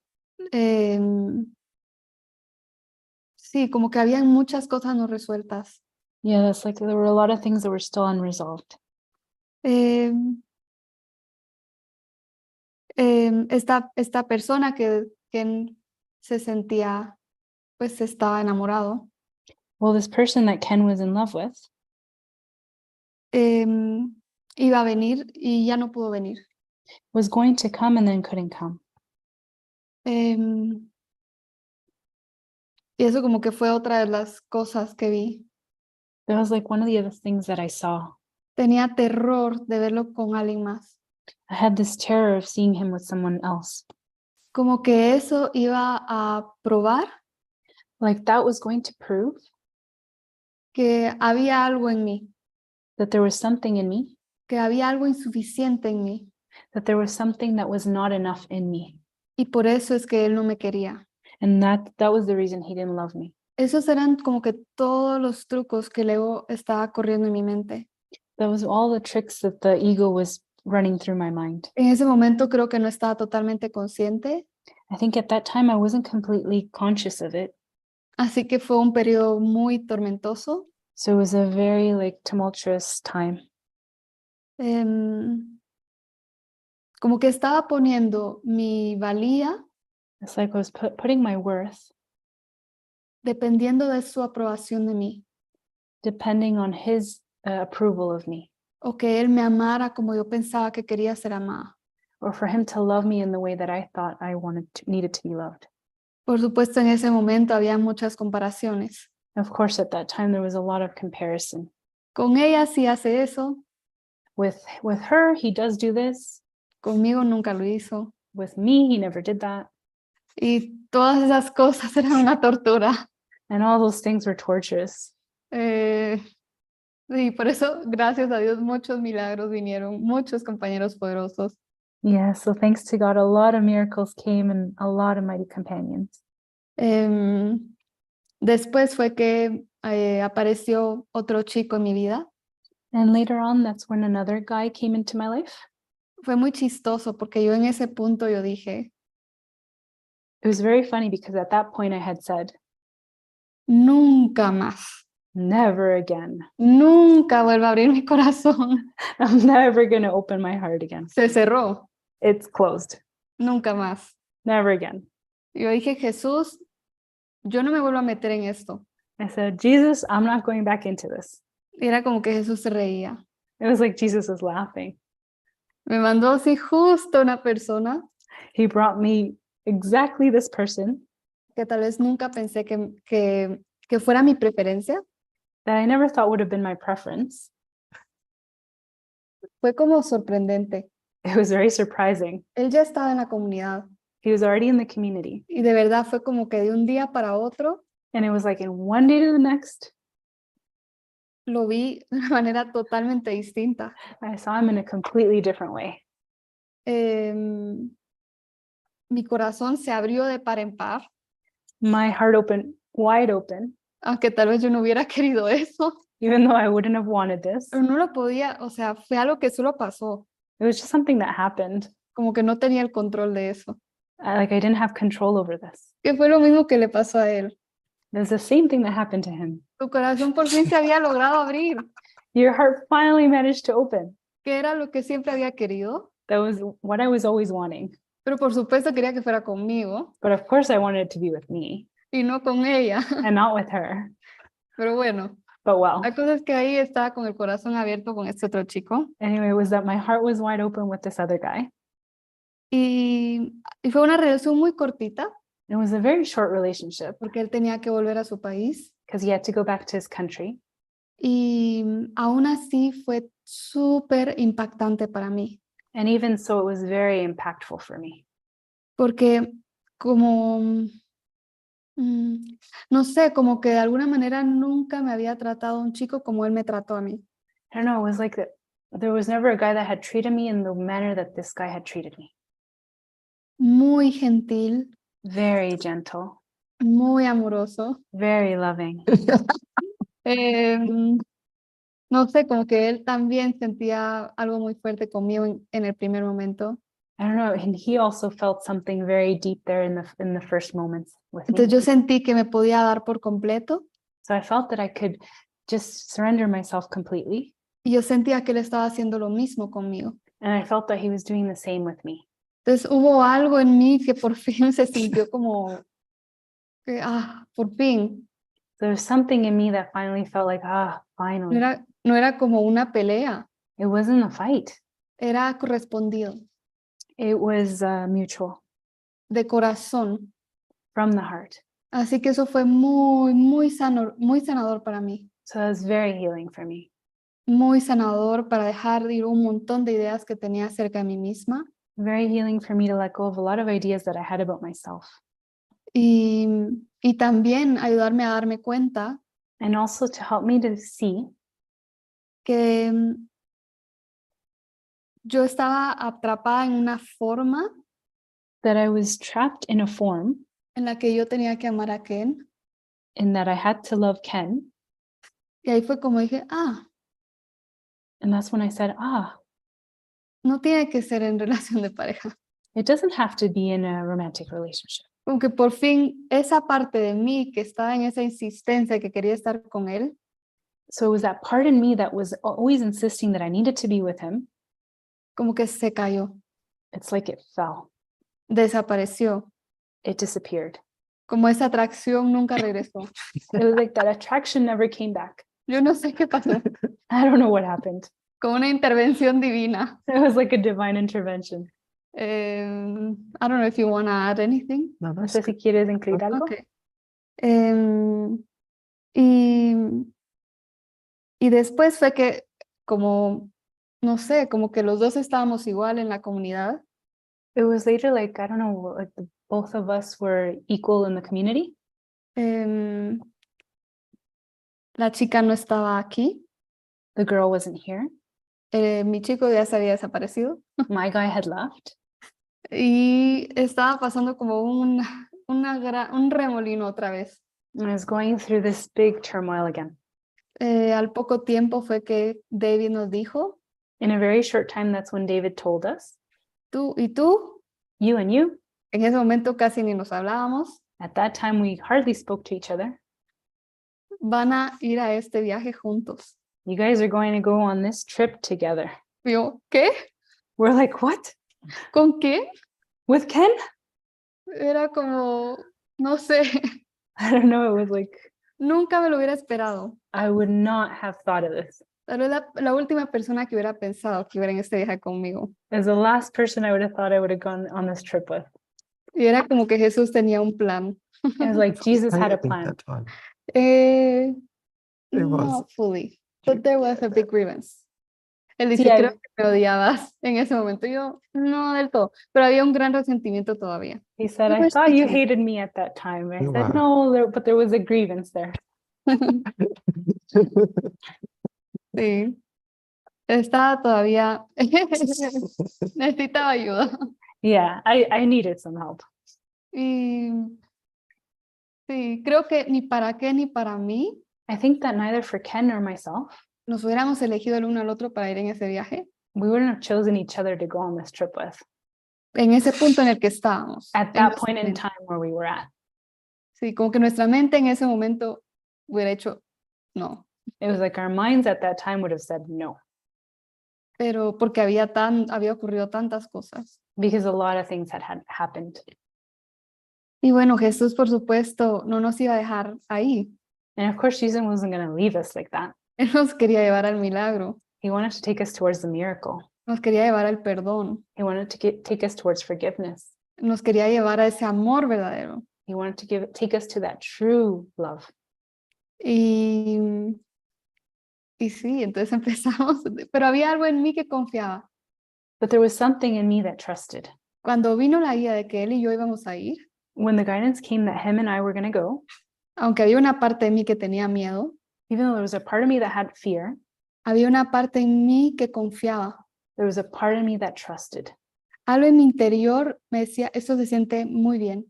Sí, como que habían muchas cosas no resueltas. Yeah, that's like there were a lot of things that were still unresolved. Esta persona que se sentía, pues estaba enamorado, Well, this person that Ken was in love with iba a venir y ya no pudo venir. was going to come and then couldn't come. Y eso como que fue otra de las cosas que vi. That was like one of the other things that I saw. Tenía terror de verlo con alguien más. I had this terror of seeing him with someone else. Como que eso iba a probar Like that was going to prove que había algo en mí, that there was something in me, que había algo insuficiente en mí. that there was something that was not enough in me. Y por eso es que él no me quería. And that was the reason he didn't love me. Esos eran como que todos los trucos que luego estaba corriendo en mi mente. That was all the tricks that the ego was running through my mind. En ese momento creo que no estaba totalmente consciente, I think at that time I wasn't completely conscious of it. así que fue un periodo muy tormentoso. So it was a very like tumultuous time. Como que estaba poniendo mi valía It's like I was putting my worth dependiendo de su aprobación de mí, depending on his approval of me, o que él me amara como yo pensaba que quería ser amada. or for him to love me in the way that I thought I needed to be loved. Por supuesto, en ese momento había muchas comparaciones. Of course, at that time there was a lot of comparison. Con ella sí hace eso, With her, he does do this. conmigo nunca lo hizo. With me, he never did that. Y todas esas cosas eran una tortura. And all those things were torturous. Y por eso, gracias a Dios, muchos milagros vinieron, muchos compañeros poderosos. Yeah, so thanks to God, a lot of miracles came and a lot of mighty companions. Después fue que apareció otro chico en mi vida. And later on, that's when another guy came into my life. Fue muy chistoso porque yo en ese punto yo dije, It was very funny because at that point I had said, nunca más, never again. nunca vuelvo a abrir mi corazón. I'm never going to open my heart again. Se cerró, It's closed. nunca más. Never again. Yo dije, Jesús, yo no me vuelvo a meter en esto. I said, Jesus, I'm not going back into this. Era como que Jesús se reía. It was like Jesus was laughing. Me mandó así justo una persona He brought me exactly this person que tal vez nunca pensé que fuera mi preferencia. that I never thought would have been my preference. Fue como sorprendente. It was very surprising. Él ya estaba en la comunidad He was already in the community. y de verdad fue como que de un día para otro And it was like in one day to the next, lo vi de una manera totalmente distinta. I saw him in a completely different way. Mi corazón se abrió de par en par, My heart opened wide open, aunque tal vez yo no hubiera querido eso, even though I wouldn't have wanted this. pero no lo podía, o sea, fue algo que solo pasó, It was just something that happened. como que no tenía el control de eso. I didn't have control over this. Que fue lo mismo que le pasó a él. It was the same thing that happened to him. Tu corazón por fin se había logrado abrir, Your heart finally managed to open. que era lo que siempre había querido, That was what I was always wanting. pero por supuesto quería que fuera conmigo But of course, I wanted it to be with me y no con ella. and not with her. Pero bueno, But well, la cosa es que ahí estaba con el corazón abierto con este otro chico anyway, it was that my heart was wide open with this other guy. y fue una relación muy cortita It was a very short relationship porque él tenía que volver a su país because he had to go back to his country. y aún así fue súper impactante para mí And even so, it was very impactful for me porque como No sé, como que de alguna manera nunca me había tratado un chico como él me trató a mí. I don't know, it was like that there was never a guy that had treated me in the manner that this guy had treated me. Muy gentil, Very gentle, muy amoroso. very loving. No sé, como que él también sentía algo muy fuerte conmigo en el primer momento. I don't know, and he also felt something very deep there in the first moments with me. Entonces yo sentí que me podía dar por completo So I felt that I could just surrender myself completely, y yo sentía que él estaba haciendo lo mismo conmigo. and I felt that he was doing the same with me. Entonces hubo algo en mí que por fin se sintió como que, por fin. There was something in me that finally felt like, No finally. era como una pelea, It wasn't a fight. era correspondido, It was mutual, de corazón. from the heart. Así que eso fue muy, muy sano, muy sanador para mí. So that was very healing for me. Muy sanador para dejar de ir un montón de ideas que tenía acerca de mí misma. Very healing for me to let go of a lot of ideas that I had about myself. Y también ayudarme a darme cuenta And also to help me to see que yo estaba atrapada en una forma that I was trapped in a form en la que yo tenía que amar a Ken. and that I had to love Ken. Y ahí fue como dije, And that's when I said, no tiene que ser en relación de pareja. it doesn't have to be in a romantic relationship. Como que por fin esa parte de mí que estaba en esa insistencia que quería estar con él, So it was that part in me that was always insisting that I needed to be with him. como que se cayó, It's like it fell, desapareció. it disappeared. Como esa atracción nunca regresó. It was like that attraction never came back. Yo no sé qué pasó. I don't know what happened. Como una intervención divina. It was like a divine intervention. I don't know if you want to add anything. No, No that's sé si quieres incluir algo. Okay. Y después fue que como, no sé, como que los dos estábamos igual en la comunidad. It was later like, I don't know, like both of us were equal in the community. La chica no estaba aquí. The girl wasn't here. Mi chico ya se había desaparecido. My guy had left. Y estaba pasando como un remolino otra vez. And I was going through this big turmoil again. Al poco tiempo fue que David nos dijo, In a very short time, that's when David told us, tú y tú, you and you, en ese momento casi ni nos hablábamos, at that time, we hardly spoke to each other. van a ir a este viaje juntos. You guys are going to go on this trip together. Y yo, ¿qué? We're like, what? ¿Con quién? With Ken? Era como, no sé, I don't know. It was like, nunca me lo hubiera esperado. I would not have thought of this. Tal vez la última persona que hubiera pensado que iba en este viaje conmigo. As the last person I would have thought I would have gone on this trip with. Y era como que Jesús tenía un plan. It was like Jesus had a painting plan. that time. It was. Not fully, but there was a big grievance. Él dice, Sí, creo que me odiabas en ese momento. Yo, no del todo, pero había un gran resentimiento todavía. He said, We I were thought you speaking. hated me at that time. I You said, were. no, but there was a grievance there. Sí, estaba todavía, necesitaba ayuda. Yeah, I needed some help. Y sí, creo que ni para qué ni para mí I think that neither for Ken nor myself, nos hubiéramos elegido el uno al otro para ir en ese viaje, we wouldn't have chosen each other to go on this trip with en ese punto en el que estábamos. at en that ese point in momento. time where we were at. Sí, como que nuestra mente en ese momento hubiera hecho, no, It was like our minds at that time would have said no, pero porque había ocurrido tantas cosas. because a lot of things had happened. Y bueno, Jesús, por supuesto, no nos iba a dejar ahí. And of course, Jesus wasn't going to leave us like that. Él nos quería llevar al milagro, He wanted to take us towards the miracle. nos quería llevar al perdón, He wanted to take us towards forgiveness. nos quería llevar a ese amor verdadero. He wanted to take us to that true love. Y sí, entonces empezamos, pero había algo en mí que confiaba. But there was something in me that trusted. Cuando vino la idea de que él y yo íbamos a ir, when the guidance came that him and I were going to go, aunque había una parte de mí que tenía miedo, even though there was a part of me that had fear, había una parte en mí que confiaba. there was a part of me that trusted. Algo en mi interior me decía, esto se siente muy bien.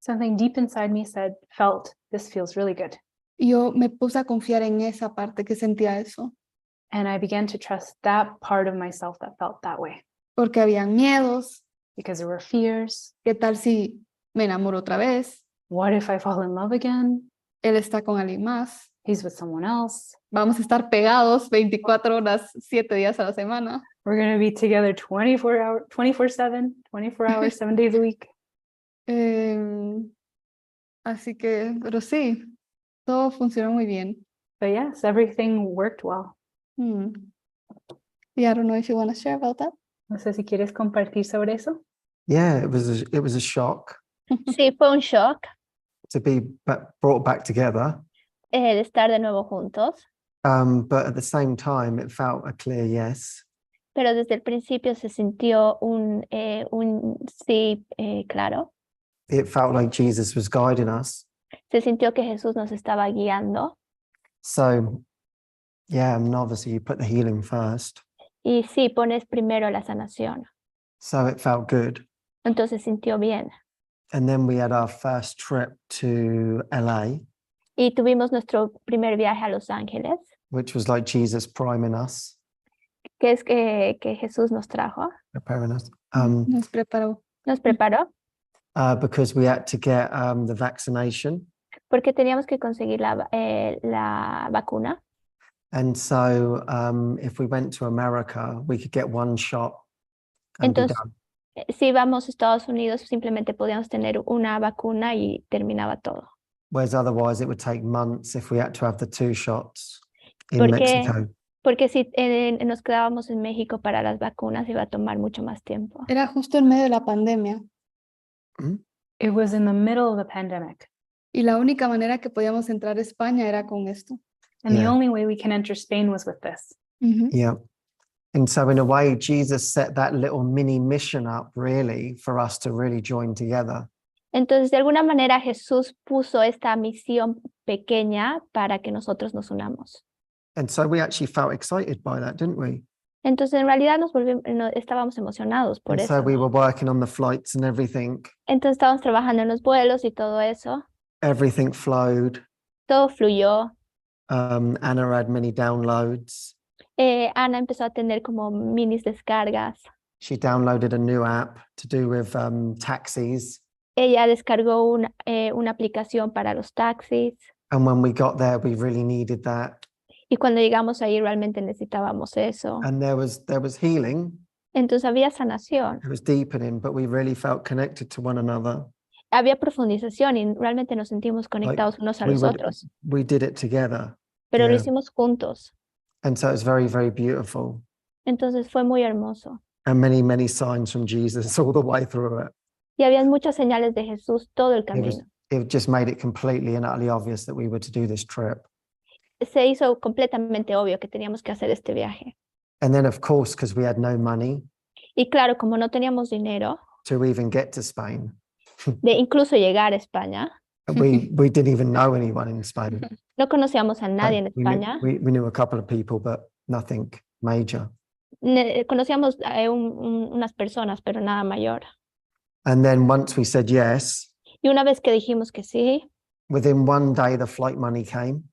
Something deep inside me felt, this feels really good. Y yo me puse a confiar en esa parte que sentía eso, And I began to trust that part of myself that felt that way, porque habían miedos. because there were fears. ¿Qué tal si me enamoro otra vez? What if I fall in love again? Él está con alguien más. He's with someone else. Vamos a estar pegados 24 horas, 7 días a la semana. We're going to be together 24/7, 24 hours, 7 days a week. Así que, pero sí, todo funcionó muy bien. But yes, everything worked well. Yeah, I don't know if you want to share about that. No sé si quieres compartir sobre eso. Yeah, it was a shock Sí, fue un shock to be brought back together. el estar de nuevo juntos, But at the same time, it felt a clear yes. pero desde el principio se sintió un sí claro. It felt like Jesus was guiding us. Se sintió que Jesús nos estaba guiando. So, yeah, and obviously you put the healing first. Y sí, pones primero la sanación. So it felt good. Entonces sintió bien. And then we had our first trip to LA, Y tuvimos nuestro primer viaje a Los Ángeles, which was like Jesus priming us, que es que Jesús nos trajo, preparing us, Nos preparó. nos preparó, because we had to get the vaccination. porque teníamos que conseguir la vacuna. And so if we went to America, we could get one shot and be Entonces, done. si íbamos a Estados Unidos, simplemente podíamos tener una vacuna y terminaba todo. Whereas otherwise it would take months if we had to have the 2 shots in ¿Por qué? Mexico. Porque si nos quedábamos en México para las vacunas, iba a tomar mucho más tiempo. Era justo en medio de la pandemia. It was in the middle of the pandemic. Y la única manera que podíamos entrar a España era con esto. And the Yeah. only way we can enter Spain was with this. Yeah. And so in a way, Jesus set that little mini mission up really for us to really join together. Entonces, de alguna manera, Jesús puso esta misión pequeña para que nosotros nos unamos. And so we actually felt excited by that, didn't we? Entonces, en realidad estábamos emocionados por And eso. so we were working on the flights and everything. Entonces, estábamos trabajando en los vuelos y todo eso. Everything flowed. Todo fluyó. Anna had many downloads. Ana empezó a tener como minis descargas. She downloaded a new app to do with taxis. Ella descargó una aplicación para los taxis. And when we got there, we really needed that. Y cuando llegamos ahí realmente necesitábamos eso. And there was healing. Entonces había sanación, It was deepening, but we really felt connected to one another. había profundización y realmente nos sentimos conectados unos a los otros. We did it together. Pero lo yeah. hicimos juntos. And so it's very, very beautiful. Entonces fue muy hermoso. And many, many signs from Jesus all the way through it. Y había muchas señales de Jesús todo el camino. It just made it completely and utterly obvious that we were to do this trip. Se hizo completamente obvio que teníamos que hacer este viaje. And then, of course, because we had no money Y claro, como no teníamos dinero to even get to Spain, de incluso llegar a España, we didn't even know anyone in Spain. no conocíamos a nadie en España. We knew a couple of people, but nothing major. Conocíamos a unas personas, pero nada mayor. And then once we said yes, Y una vez que dijimos que sí, within one day, the flight money came.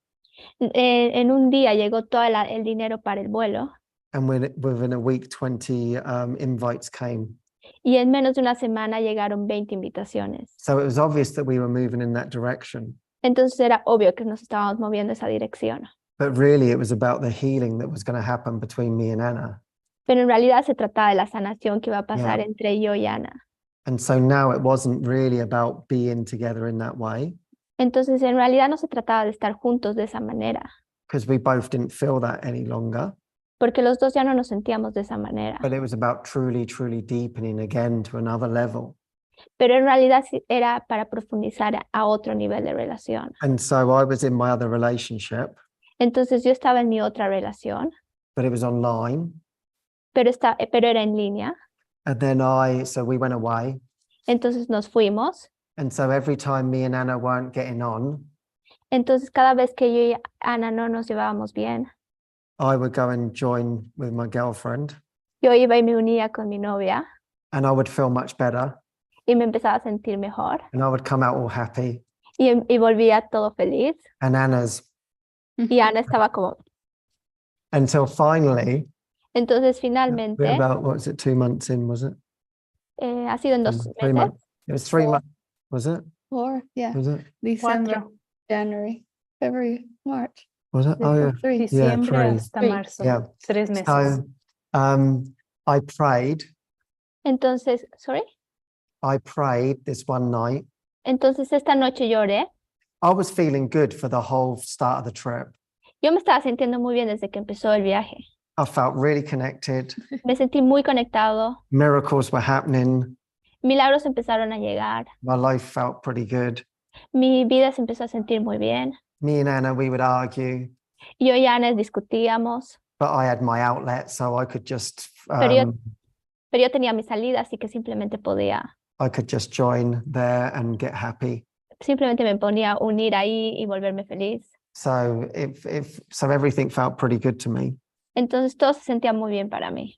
en un día llegó todo el dinero para el vuelo And within a week, 20 invites came. y en menos de una semana llegaron 20 invitaciones. So it was obvious that we were moving in that direction. Entonces era obvio que nos estábamos moviendo en esa dirección. But really, it was about the healing that was going to happen between me and Anna. Pero en realidad se trataba de la sanación que iba a pasar Yeah. entre yo y Ana. And so now it wasn't really about being together in that way, Entonces en realidad no se trataba de estar juntos de esa manera, because we both didn't feel that any longer. porque los dos ya no nos sentíamos de esa manera. But it was about truly, truly deepening again to another level. Pero en realidad sí era para profundizar a otro nivel de relación. And so I was in my other relationship, Entonces yo estaba en mi otra relación, but it was online. pero era en línea. And then so we went away. Entonces nos fuimos And so every time me and Anna weren't getting on, Entonces, cada vez que yo y Ana no nos llevábamos bien, I would go and join with my girlfriend yo iba y me unía con mi novia and I would feel much better y me empezaba a sentir mejor and I would come out all happy. y volvía todo feliz. And Anna's, Y Ana estaba como, until finally, entonces we're finalmente, about, what was it, 2 months in, was it? ha sido en 2 3 meses, months. It was 3 4. months, was it? 4, yeah. Was it? December, 4. January, February, March. Was it? Oh, yeah. 3. Diciembre three. hasta Three. marzo. Yeah. 3 meses. So I entonces, sorry, prayed this one night. entonces esta noche lloré. I was feeling good for the whole start of the trip. Yo me estaba sintiendo muy bien desde que empezó el viaje. I felt really connected. Me sentí muy conectado. Miracles were happening. Milagros empezaron a llegar. My life felt pretty good. Mi vida se empezó a sentir muy bien. Me and Anna, we would argue, Yo y Ana discutíamos, but I had my outlet, so I could just pero yo tenía mi salida, así que simplemente join there and get happy. simplemente me ponía a unir ahí y volverme feliz. So so everything felt pretty good to me, Entonces todo se sentía muy bien para mí.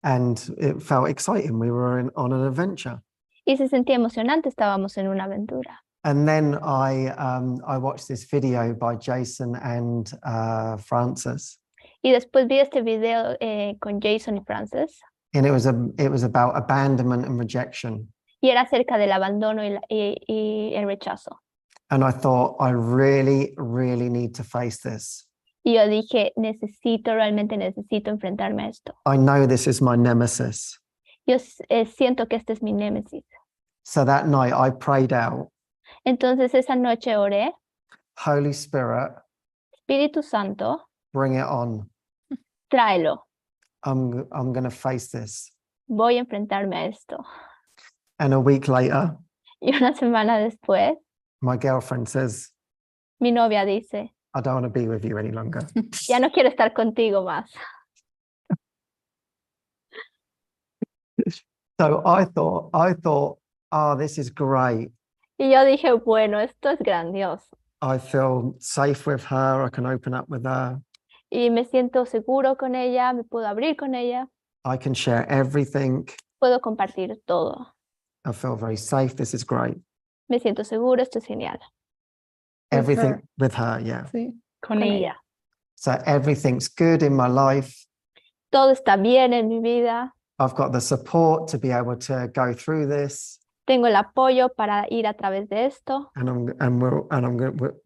and it felt exciting. We were on an adventure. Y se sentía emocionante, estábamos en una aventura. And then I watched this video by Jason and Francis, Y después vi este video con Jason y Francis, and it was about abandonment and rejection. y era acerca del abandono y el rechazo. And I thought, I really, really need to face this. Y yo dije, realmente necesito enfrentarme a esto. I know this is my nemesis. Yo siento que este es mi némesis. So that night I prayed out, Entonces esa noche oré, Holy Spirit, Espíritu Santo, bring it on. tráelo, I'm going to face this. voy a enfrentarme a esto. And a week later, Y una semana después, my girlfriend says, mi novia dice, I don't want to be with you any longer. ya no quiero estar contigo más. So I thought, oh, this is great. Y yo dije, bueno, esto es grandioso. I feel safe with her. I can open up with her. Y me siento seguro con ella, me puedo abrir con ella, I can share everything. puedo compartir todo. I feel very safe. This is great. Me siento seguro, esto es genial. With Everything her. with her, yeah. Sí. Con Con ella. So everything's good in my life. Todo está bien en mi vida. I've got the support to be able to go through this. Tengo el apoyo para ir a través de esto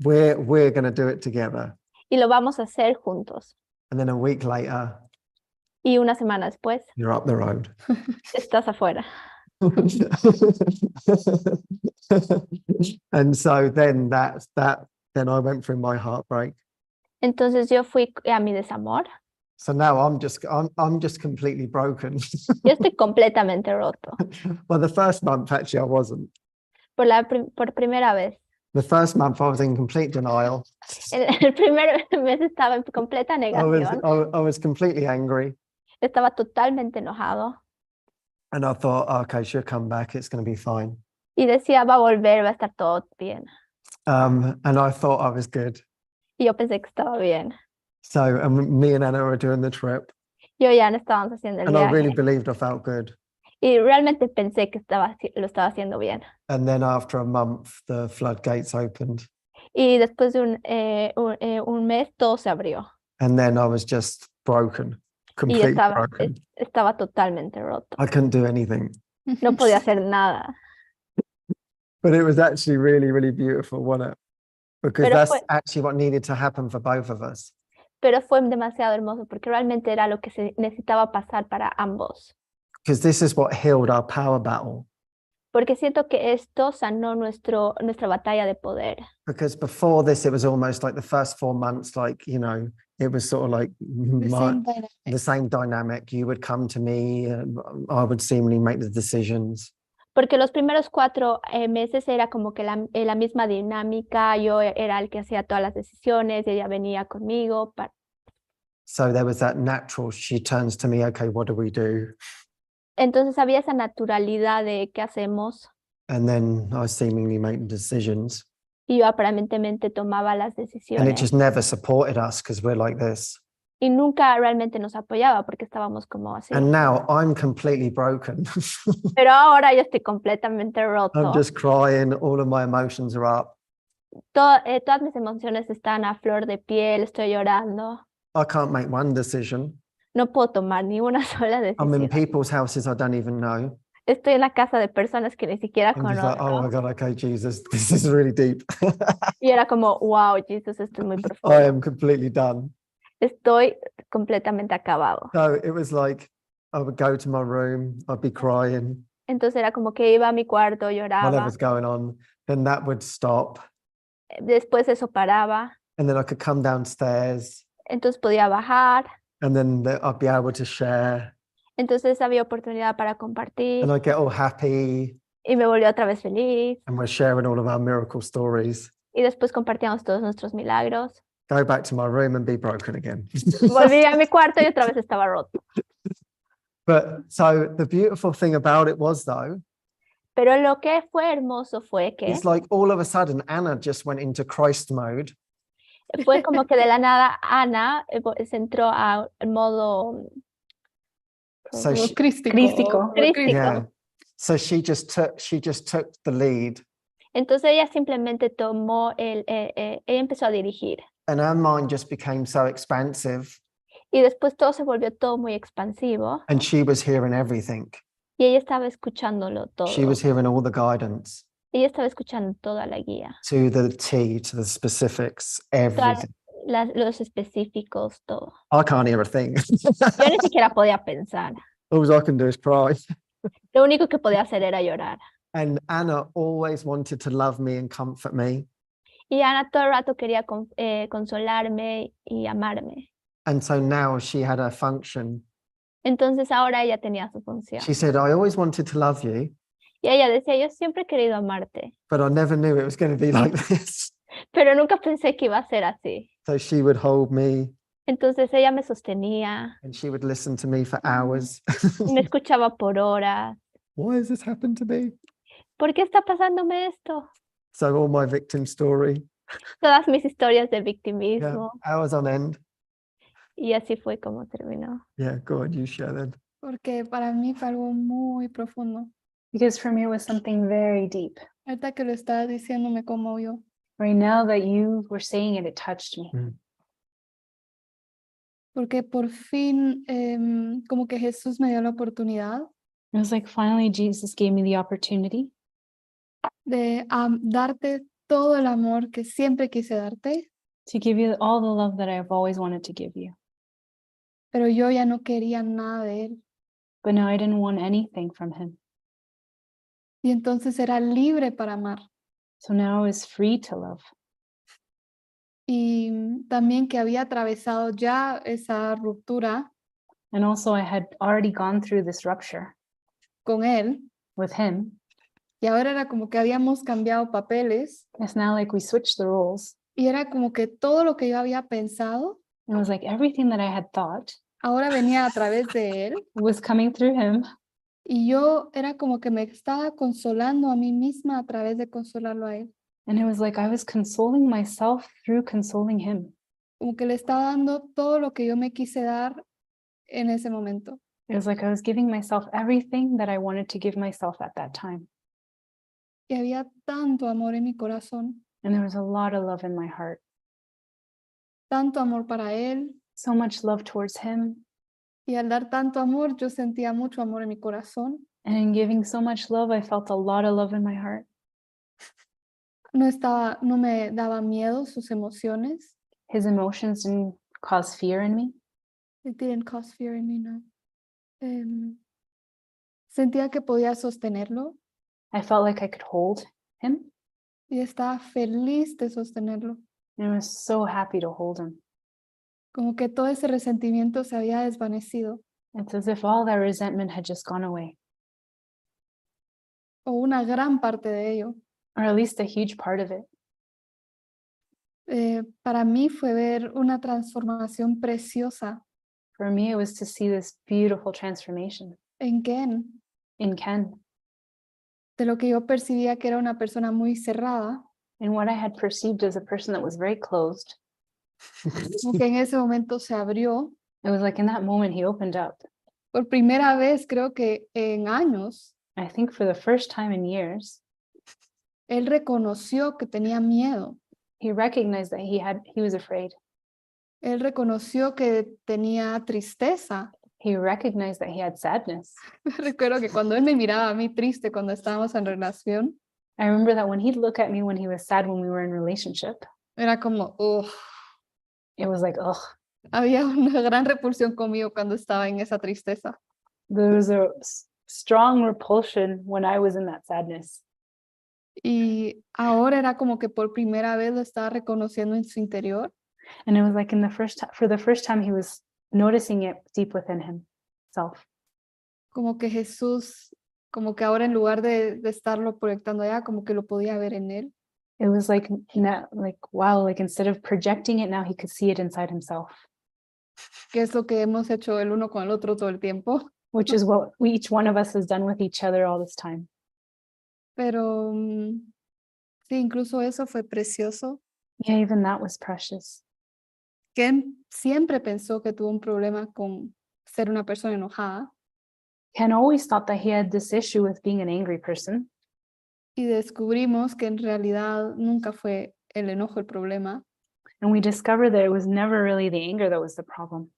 We're going to do it together. y lo vamos a hacer juntos. And then a week later, Y una semana después, you're up the road. estás afuera. And so then then I went through my heartbreak. Entonces yo fui a mi desamor. So now I'm just completely broken. Yo estoy completamente roto. Well, the first month actually I wasn't. Por primera vez. The first month I was in complete denial. El primer mes estaba en completa negación. I was completely angry. Estaba totalmente enojado. And I thought, okay, she'll come back. It's going to be fine. Y decía, va a volver, va a estar todo bien. And I thought I was good. Y yo pensé que estaba bien. So me and Anna were doing the trip. Yo ya no estábamos haciendo el And I really viaje. believed I felt good. Y realmente pensé que lo estaba haciendo bien. And then after a month, the floodgates opened. Y después de un mes, todo se abrió. And then I was just broken, Y completely broken. estaba totalmente roto. I couldn't do anything. No podía hacer nada. But it was actually really, really beautiful, wasn't it? Because Pero that's fue- actually what needed to happen for both of us. Pero fue demasiado hermoso porque realmente era lo que se necesitaba pasar para ambos. Because this is what healed our power battle. Porque siento que esto sanó nuestra batalla de poder. Because before this, it was almost like the first 4 months, like, you know, it was sort of like the same dynamic. You would come to me, I would seemingly make the decisions. Porque los primeros 4 meses era como que la misma dinámica, yo era el que hacía todas las decisiones, ella venía conmigo. So there was that natural, she turns to me, okay, what do we do? Entonces había esa naturalidad de qué hacemos. And then I seemingly made decisions. y yo aparentemente tomaba las And it decisiones just never supported us because we're like this. y nunca realmente nos apoyaba porque estábamos como así. And now I'm completely broken. Pero ahora yo estoy completamente I'm roto. just crying. All of my emotions are up. Todas mis emociones están a flor de piel, estoy llorando. I can't make one decision. No puedo tomar ni una sola I'm in decisión. people's houses I don't even know. Estoy en la casa de personas que ni siquiera I'm just like, oh my conozco. God, okay, Jesus, this is really deep. Y era como, wow, Jesus, esto es muy I profundo. am completely done. Estoy completamente acabado. So it was like I would go to my room, I'd be crying, Entonces era como que iba a mi cuarto, lloraba. whatever's going on. Then that would stop. Después eso paraba. And then I could come downstairs Entonces podía bajar. and then I'd be able to share. Entonces había oportunidad para compartir. And I'd get all happy Y me volvió otra vez feliz. and we're sharing all of our miracle stories. Y después compartíamos todos nuestros milagros. Go back to my room and be broken again. Volví a mi cuarto y otra vez estaba roto. But so the beautiful thing about it was though, Pero lo que fue hermoso fue que it's like all of a sudden Anna just went into Christ mode. fue como que de la nada Ana se entró al modo So she, Crístico. Crístico. crístico. yeah. So she just took the lead. Entonces ella simplemente tomó ella empezó a dirigir. And her mind just became so expansive Y después todo se volvió todo muy expansivo. and she was hearing everything. Y ella estaba escuchándolo todo. She was hearing all the guidance Ella estaba escuchando toda la guía. to the T, to the specifics, Todas everything. los específicos, todo. I can't hear a thing. Yo ni siquiera podía pensar. All I can do is cry. Lo único que podía hacer era llorar. And Anna always wanted to love me and comfort me. Y Ana todo el rato quería consolarme y amarme. And so now she had her function. Entonces ahora ella tenía su función. She said, I always wanted to love you, Y ella decía, yo siempre he querido amarte, but I never knew it was going to be like this. pero nunca pensé que iba a ser así. So she would hold me Entonces ella me sostenía, and she would listen to me for hours. me escuchaba por horas. Why has this happened to me? ¿Por qué está pasándome esto? So all my victim story, Todas mis historias de yeah, victimismo. hours on end. Y así fue como terminó. Yeah, go on, you share then. Porque para mí fue algo muy profundo. Because for me, it was something very deep. Ahorita que lo estabas diciendo me conmovió. Right now that you were saying it, it touched me. Porque por fin como que Jesús me dio la oportunidad It was like finally Jesus gave me the opportunity de darte todo el amor que siempre quise darte, to give you all the love that I've always wanted to give you. pero yo ya no quería nada de él. But now I didn't want anything from him. Y entonces era libre para amar. So now I was free to love. Y también que había atravesado ya esa ruptura And also I had already gone through this rupture con él. with him. Y ahora era como que habíamos cambiado papeles It's now like we switched the roles. y era como que todo lo que yo había pensado And it was like everything that I had thought ahora venía a través de él. was coming through him. Y yo era como que me estaba consolando a mí misma a través de consolarlo a él. And it was like I was consoling myself through consoling him. Como que le estaba dando todo lo que yo me quise dar en ese momento. It was like I was giving myself everything that I wanted to give myself at that time. Y había tanto amor en mi corazón, And there was a lot of love in my heart. tanto amor para él. So much love towards him. Y al dar tanto amor, yo sentía mucho amor en mi corazón. And in giving so much love, I felt a lot of love in my heart. No me daba miedo sus emociones. His emotions didn't cause fear in me. It didn't cause fear in me, no. Sentía que podía sostenerlo I felt like I could hold him. y estaba feliz de sostenerlo. And I was so happy to hold him. Como que todo ese resentimiento se había desvanecido. It's as if all that resentment had just gone away, O una gran parte de ello. or at least a huge part of it. Para mí fue ver una transformación preciosa For me, it was to see this beautiful transformation en Ken. in Ken. de lo que yo percibía que era una persona muy cerrada, and what I had perceived as a person that was very closed, como que en ese momento se abrió. it was like in that moment he opened up. Por primera vez, creo que en años, I think for the first time in years, él reconoció que tenía miedo. he recognized that he was afraid. Él reconoció que tenía tristeza. He recognized that he had sadness. Recuerdo que cuando él me miraba a mí triste cuando estábamos en relación, I remember that when he'd look at me when he was sad when we were in relationship, era como, it was like, ugh, había una gran repulsión conmigo cuando estaba en esa tristeza. there was a strong repulsion when I was in that sadness. Y ahora era como que por primera vez lo estaba reconociendo en su interior. And it was like for the first time he was noticing it deep within himself. Como que Jesús, como que ahora en lugar de estarlo proyectando allá, como que lo podía ver en él. It was like, now, like, wow, like instead of projecting it, now he could see it inside himself, Que es lo que hemos hecho el uno con el otro todo el tiempo. which is what each one of us has done with each other all this time. Pero sí, incluso eso fue precioso. Yeah, even that was precious. Ken siempre pensó que tuvo un problema con ser una persona enojada Ken always thought that he had this issue with being an angry person. y descubrimos que en realidad nunca fue el enojo el problema, And we discovered that it was never really the anger that was the problem.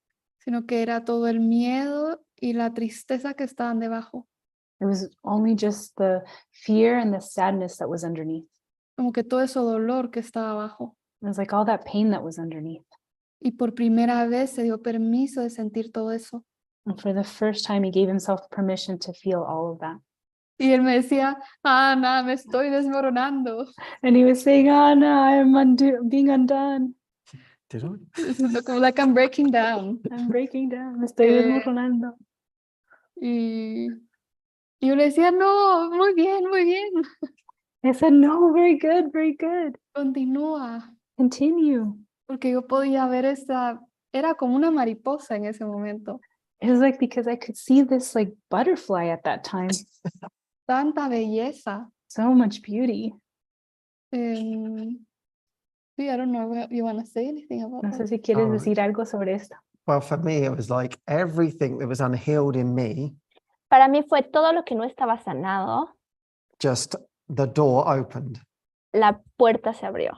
sino que era todo el miedo y la tristeza que estaban debajo. It was only just the fear and the sadness that was underneath. Como que todo ese dolor que estaba abajo. It was like all that pain that was underneath. Y por primera vez se dio permiso de sentir todo eso. And for the first time, he gave himself permission to feel all of that. Y él me decía, Ana, me estoy desmoronando. And he was saying, Anna, I'm being undone. Did I? Siento como like I'm breaking down. I'm breaking down. Me estoy Eh, desmoronando. Y yo le decía, no, muy bien, muy bien. I said, no, very good, very good. Continúa. Continue. Porque yo podía ver era como una mariposa en ese momento. It was like, because I could see this like butterfly at that time. Tanta belleza. So much beauty. Sí, I don't know if you want to say anything about No that. sé si quieres Oh. decir algo sobre esto. Well, for me, it was like everything that was unhealed in me, Para mí fue todo lo que no estaba sanado, just the door opened. la puerta se abrió.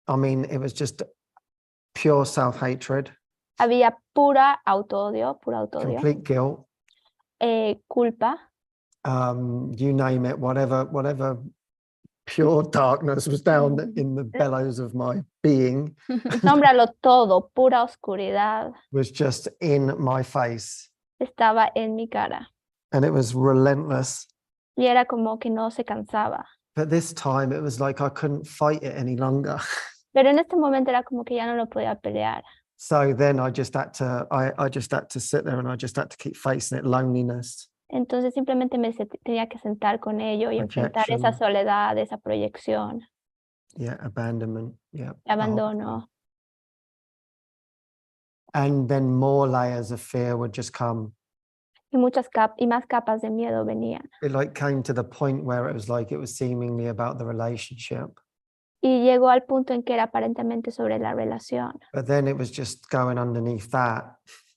I mean, it was just pure self-hatred, Había pura autoodio, complete guilt, culpa, you name it, whatever pure darkness was down in the bellows of my being nómbralo todo, pura oscuridad, was just in my face. estaba en mi cara. And it was relentless. Y era como que no se cansaba. But this time it was like I couldn't fight it any longer. Pero en este momento era como que ya no lo podía pelear. So then I just had to sit there and I just had to keep facing it, loneliness. Entonces simplemente tenía que sentar con ello y enfrentar esa Rejection. soledad, esa proyección, Yeah, abandonment. Yeah. abandono. And then more layers of fear would just come. Y más capas de miedo venían. It like came to the point where it was like it was seemingly about the relationship. Y llegó al punto en que era aparentemente sobre la relación. But then it was just going underneath that.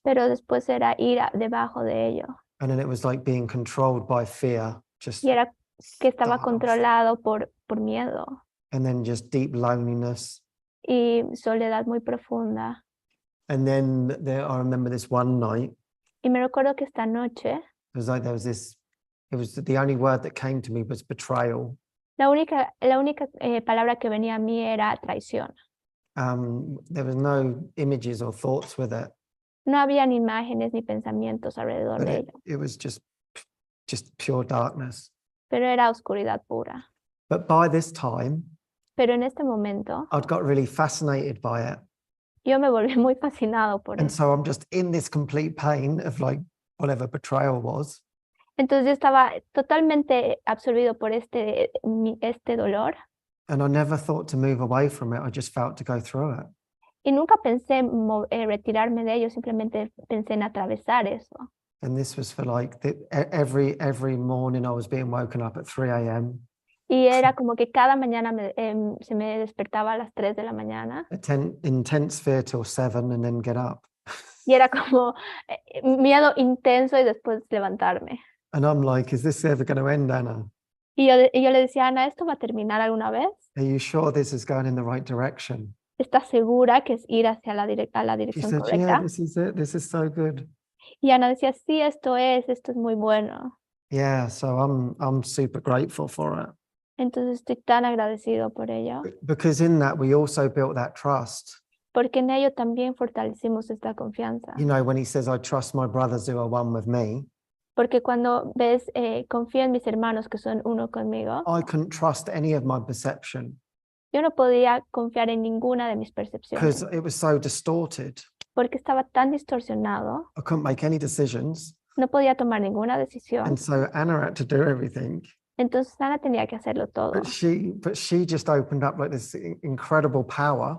Pero después era ir debajo de ello. And then it was like being controlled by fear. Just Y era que estaba dark. controlado por miedo. And then just deep loneliness. Y soledad muy profunda. And then I remember this one night. Y me recuerdo que esta noche, It was like it was the only word that came to me was betrayal. la única palabra que venía a mí era traición. There was no images or thoughts with it. No habían imágenes ni pensamientos alrededor But de it, ello, it was just pure darkness. pero era oscuridad pura. But by this time, Pero en este momento, I'd got really fascinated by it. yo me volví muy fascinado por And eso. so I'm just in this complete pain of like whatever betrayal was. Entonces yo estaba totalmente absorbido por este dolor And I never thought to move away from it. I just felt to go through it. y nunca pensé retirarme de ello, simplemente pensé en atravesar eso. And this was for like every morning I was being woken up at 3 a.m. Y era como que cada mañana se me despertaba a las 3 de la mañana. Intense fear till 7 and then get up. Y era como miedo intenso y después levantarme. And I'm like, is this ever going to end, Anna? Y yo le decía, Ana, ¿esto va a terminar alguna vez? Are you sure this is going in the right direction? ¿Estás segura que es ir hacia la She dirección said, correcta? yeah, this is it. This is so good. Y Ana decía, sí, esto es muy bueno. Yeah, so I'm super grateful for it. Entonces estoy tan agradecido por ello, Because in that, we also built that trust. porque en ello también fortalecimos esta confianza. You know, when he says, I trust my brothers who are one with me, Porque cuando ves, confío en mis hermanos que son uno conmigo, I couldn't trust any of my perception yo no podía confiar en ninguna de mis percepciones, because it was so distorted. porque estaba tan distorsionado, I couldn't make any decisions. no podía tomar ninguna decisión. And so Anna had to do everything. Entonces Ana tenía que hacerlo todo. But she just opened up like this incredible power.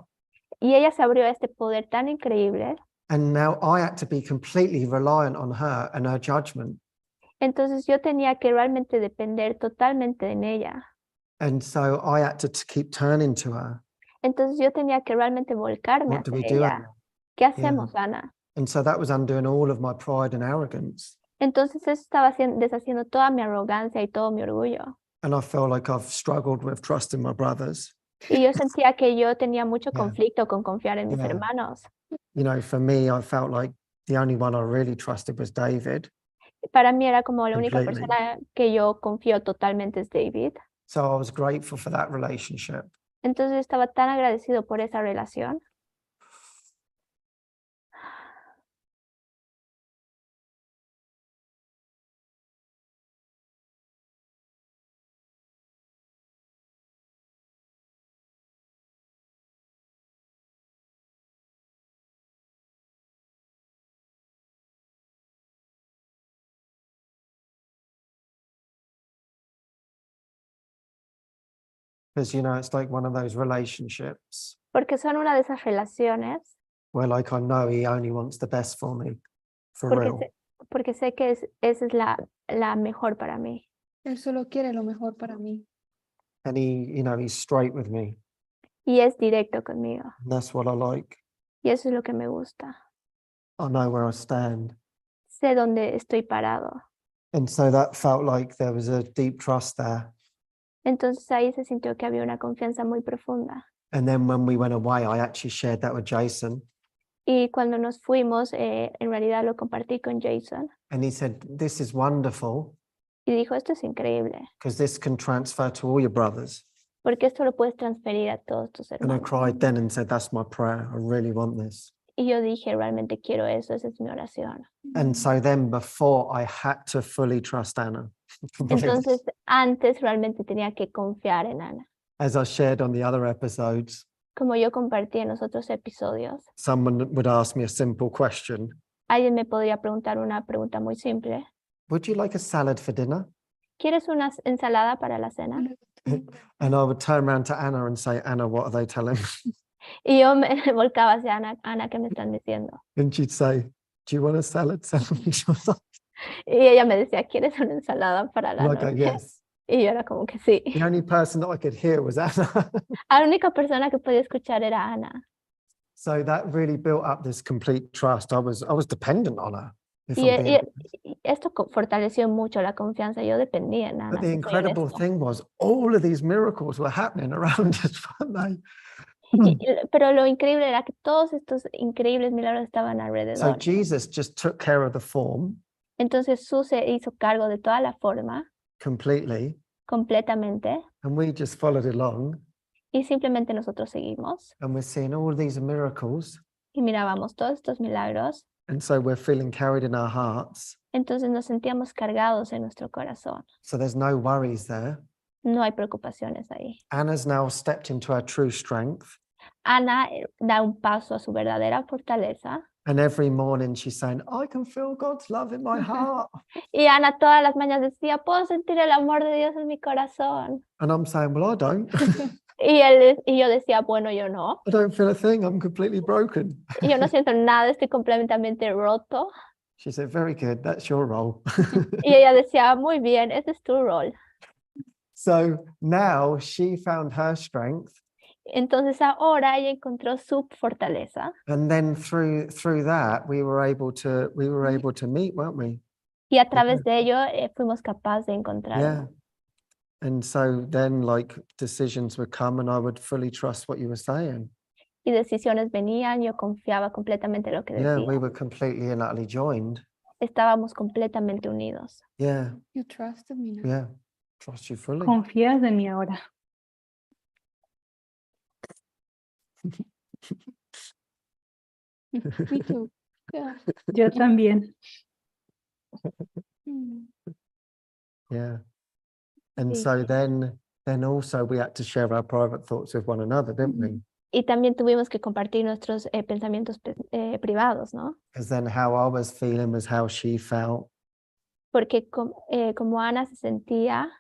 Y ella se abrió a este poder tan increíble. And now I had to be completely reliant on her and her judgment. Entonces yo tenía que realmente depender totalmente en ella. And so I had to keep turning to her. Entonces yo tenía que realmente volcarme What do hacia we do, ella. Anna? ¿Qué hacemos, Ana? And so that was undoing all of my pride and arrogance. Entonces eso estaba deshaciendo toda mi arrogancia y todo mi orgullo. And I felt like I've struggled with trusting my brothers. Y yo sentía que yo tenía mucho Yeah. conflicto con confiar en mis Yeah. hermanos. You know, for me, I felt like the only one I really trusted was David. Para mí era como la única Completely. persona que yo confío totalmente es David. So I was grateful for that relationship. Entonces estaba tan agradecido por esa relación. Because, you know, it's like one of those relationships Porque son una de esas relaciones, where like I know he only wants the best for me, for real. porque sé que esa es la mejor para mí. Él solo quiere lo mejor para mí. And he, you know, he's straight with me. Y es directo conmigo. And that's what I like. Y eso es lo que me gusta. I know where I stand. Sé dónde estoy parado. And so that felt like there was a deep trust there. Entonces ahí se sintió que había una confianza muy profunda. And then when we went away, I actually shared that with Jason. Y cuando nos fuimos, en realidad lo compartí con Jason. And he said, this is wonderful Y dijo, esto es increíble, because this can transfer to all your brothers. porque esto lo puedes transferir a todos tus And I hermanos. cried then and said, that's my prayer. I really want this. Y yo dije, realmente quiero eso, esa es mi oración. And so then before I had to fully trust Anna. Entonces, antes realmente tenía que confiar en Ana. As I shared on the other episodes, Como yo compartí en los otros episodios, someone would ask me a simple question. alguien me podría preguntar una pregunta muy simple. Would you like a salad for dinner? ¿Quieres una ensalada para la cena? And I would turn around to Anna and say, Anna, what are they telling me? Y yo me volcaba hacia Ana, Ana, ¿qué me están diciendo? And she'd say, do you want a salad sandwich? Y ella me decía, ¿quieres una ensalada para la And I go, noche? yes. Y yo era como que sí. The only person that I could hear was Anna. La única persona que podía escuchar era Ana. So that really built up this complete trust. I was dependent on her. If Y, I'm being y esto fortaleció mucho la confianza. Yo dependía en Ana. But the si soy incredible honesta. thing was all of these miracles were happening around us, weren't they? Pero lo increíble era que todos estos increíbles milagros estaban So alrededor. Jesus just took care of the form Entonces Jesús se hizo cargo de toda la forma completely, completamente and we just followed along, y simplemente nosotros seguimos and we're seeing all these miracles, y mirábamos todos estos milagros. and so we're feeling carried in our hearts. Entonces nos sentíamos cargados en nuestro corazón. So there's no worries there. No hay preocupaciones ahí. Anna's now stepped into her true strength, Ana da un paso a su verdadera fortaleza. and every morning she's saying, I can feel God's love in my heart. Y Ana todas las mañanas decía, puedo sentir el amor de Dios en mi corazón. And I'm saying, well, I don't. Y yo decía, bueno, yo no. I don't feel a thing. I'm completely broken. Y yo no siento nada, estoy completamente roto. She said, very good, that's your role. Y ella decía, muy bien, ese es tu rol. So now she found her strength. Entonces ahora ella encontró su fortaleza. And then through that, we were able to meet, weren't we? Y a través de ello fuimos capaces de Yeah. encontrarnos. And so then like decisions would come and I would fully trust what you were saying. Y decisiones venían, yo confiaba completamente en lo que Yeah, decía. we were completely and utterly joined. Estábamos completamente unidos. Yeah, You trusted me now. yeah. Trust you fully. Confías en mí ahora. Me too. Yeah. Yo también. Mm. Yeah. And Sí. so then also we had to share our private thoughts with one another, didn't we? Y también tuvimos que compartir nuestros pensamientos privados, ¿no? Because then how I was feeling was how she felt. Porque como Ana se sentía,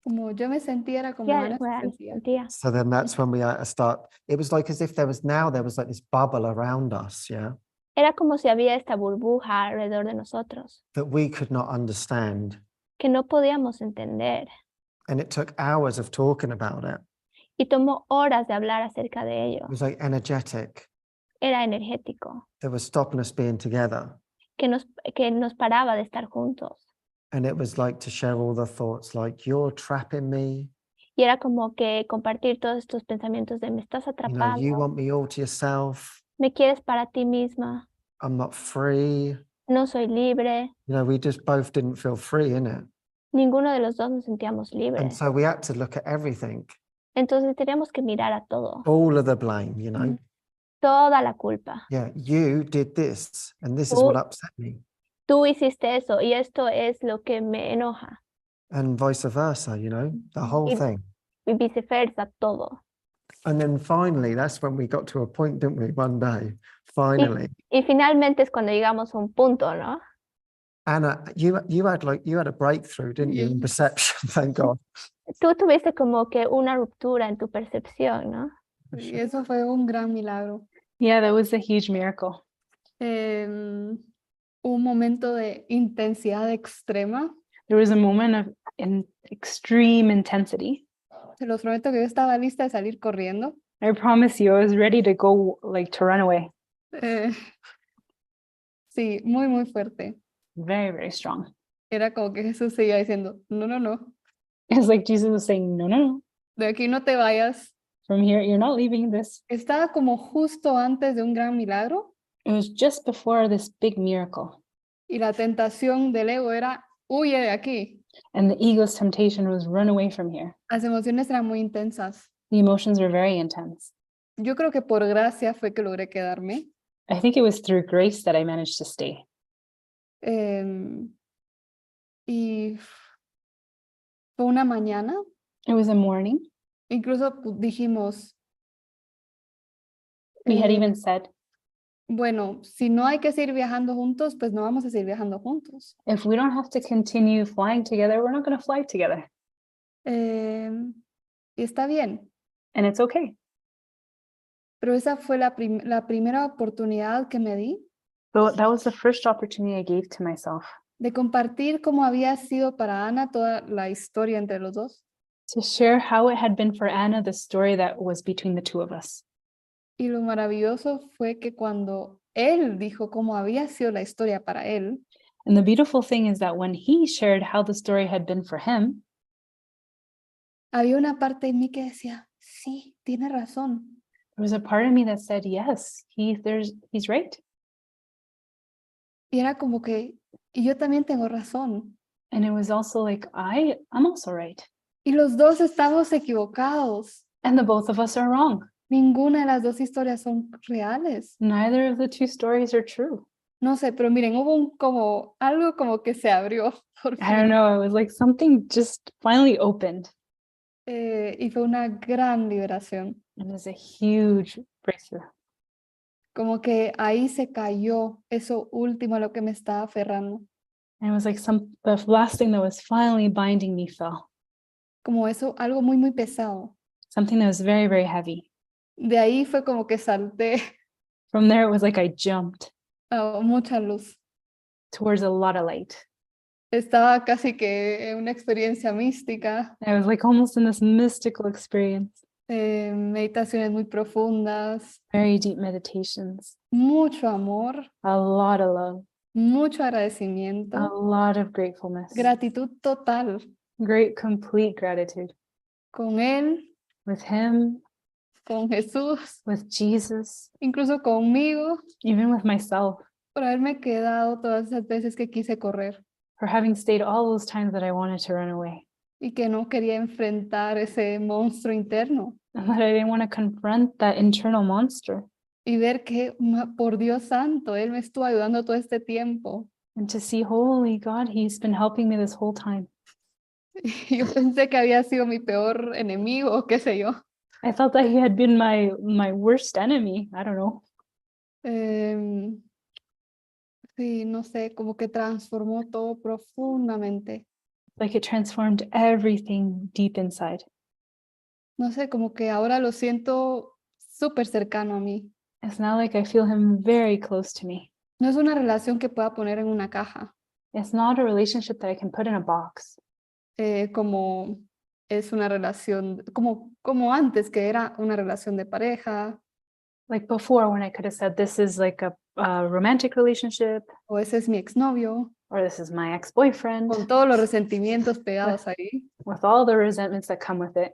Como yo me sentía, era como ya, Ana como se Ana se sentía. sentía. So then that's when we had to start. It was like as if there was like this bubble around us, yeah, Era como si había esta burbuja alrededor de nosotros, that we could not understand. que no podíamos entender. And it took hours of talking about it. Y tomó horas de hablar acerca de ello. It was like energetic. Era energético, That was stopping us being together. que nos paraba de estar juntos. And it was like to share all the thoughts like, you're trapping me. Y era como que compartir todos estos pensamientos de me estás You atrapando, want me all to yourself. me quieres para ti misma, I'm not free. no soy libre. We just both didn't feel free, innit? Ninguno de los dos nos sentíamos And libres. so we had to look at everything, Entonces teníamos que mirar a todo, all of the blame, toda la culpa. Yeah, you did this, and this is what upset me. Tú hiciste eso y esto es lo que me enoja. And vice versa, the whole Y- thing. Y viceversa, todo. And then finally, that's when we got to a point, didn't we? One day, finally. Y finalmente es cuando llegamos a un punto, ¿no? Anna, you had a breakthrough, didn't you, in perception, thank God. Tú tuviste como que una ruptura en tu percepción, ¿no? Y eso fue un gran milagro. Yeah, that was a huge miracle. Un momento de intensidad extrema. There was a moment of extreme intensity. Se los prometo que yo estaba lista de salir corriendo. I promise you, I was ready to go, to run away. Sí, muy, muy fuerte. Very, very strong. Era como que Jesús seguía diciendo, no, no, no, It's like Jesus was saying, no, no, no. de aquí no te vayas. From here, you're not leaving this. Estaba como justo antes de un gran milagro It was just before this big miracle. y la tentación del ego era, huye de aquí. And the ego's temptation was run away from here. Las emociones eran muy intensas. The emotions were very intense. Yo creo que por gracia fue que logré quedarme. I think it was through grace that I managed to stay. Y fue una mañana, It was a morning. incluso dijimos, We had eh, even said, bueno, si no hay que seguir viajando juntos, pues no vamos a seguir viajando juntos. if we don't have to continue flying together, we're not going to fly together. Y está bien, And it's okay. pero esa fue la primera oportunidad que me di So that was the first opportunity I gave to myself de compartir cómo había sido para Ana toda la historia entre los dos. to share how it had been for Anna, the story that was between the two of us. Y lo maravilloso fue que cuando él dijo cómo había sido la historia para él, And the beautiful thing is that when he shared how the story had been for him, había una parte en mí que decía, sí, tiene razón. there was a part of me that said, yes, he's right. Y era como que, y yo también tengo razón. And it was also like, I'm also right. Y los dos estamos equivocados. And the both of us are wrong. Ninguna de las dos historias son reales. Neither of the two stories are true. No sé, pero miren, hubo algo como que se abrió. Por I don't fin. know. It was like something just finally opened. Y fue una gran liberación. And it was a huge breakthrough. Como que ahí se cayó eso último a lo que me estaba aferrando. And it was like the last thing that was finally binding me fell. Como eso, algo muy, muy pesado. Something that was very, very heavy. De ahí fue como que salté From there, it was like I jumped a mucha luz. towards a lot of light. Estaba casi que en una experiencia mística, I was like almost in this mystical experience, meditaciones muy profundas, very deep meditations, mucho amor, a lot of love, mucho a agradecimiento, lot of gratefulness, gratitud total great complete gratitude con Él, with him, con Jesús, with Jesus, incluso conmigo, even with myself, por haberme quedado todas esas veces que quise correr for having stayed all those times that I wanted to run away y que no quería enfrentar ese monstruo interno and that I didn't want to confront that internal monster y ver que, por Dios santo, Él me estuvo ayudando todo este tiempo. and to see, holy God, he's been helping me this whole time. Y yo pensé que había sido mi peor enemigo, o qué sé yo. I thought that he had been my worst enemy. I don't know. Sí, no sé, como que transformó todo profundamente. Like it transformed everything deep inside. No sé, como que ahora lo siento súper cercano a mí. It's now like I feel him very close to me. No es una relación que pueda poner en una caja, It's not a relationship that I can put in a box. como es una relación, como antes, que era una relación de pareja, Like before, when I could have said, this is like a romantic relationship, o ese es mi exnovio, or this is my ex-boyfriend, con todos los resentimientos pegados ahí. with all the resentments that come with it.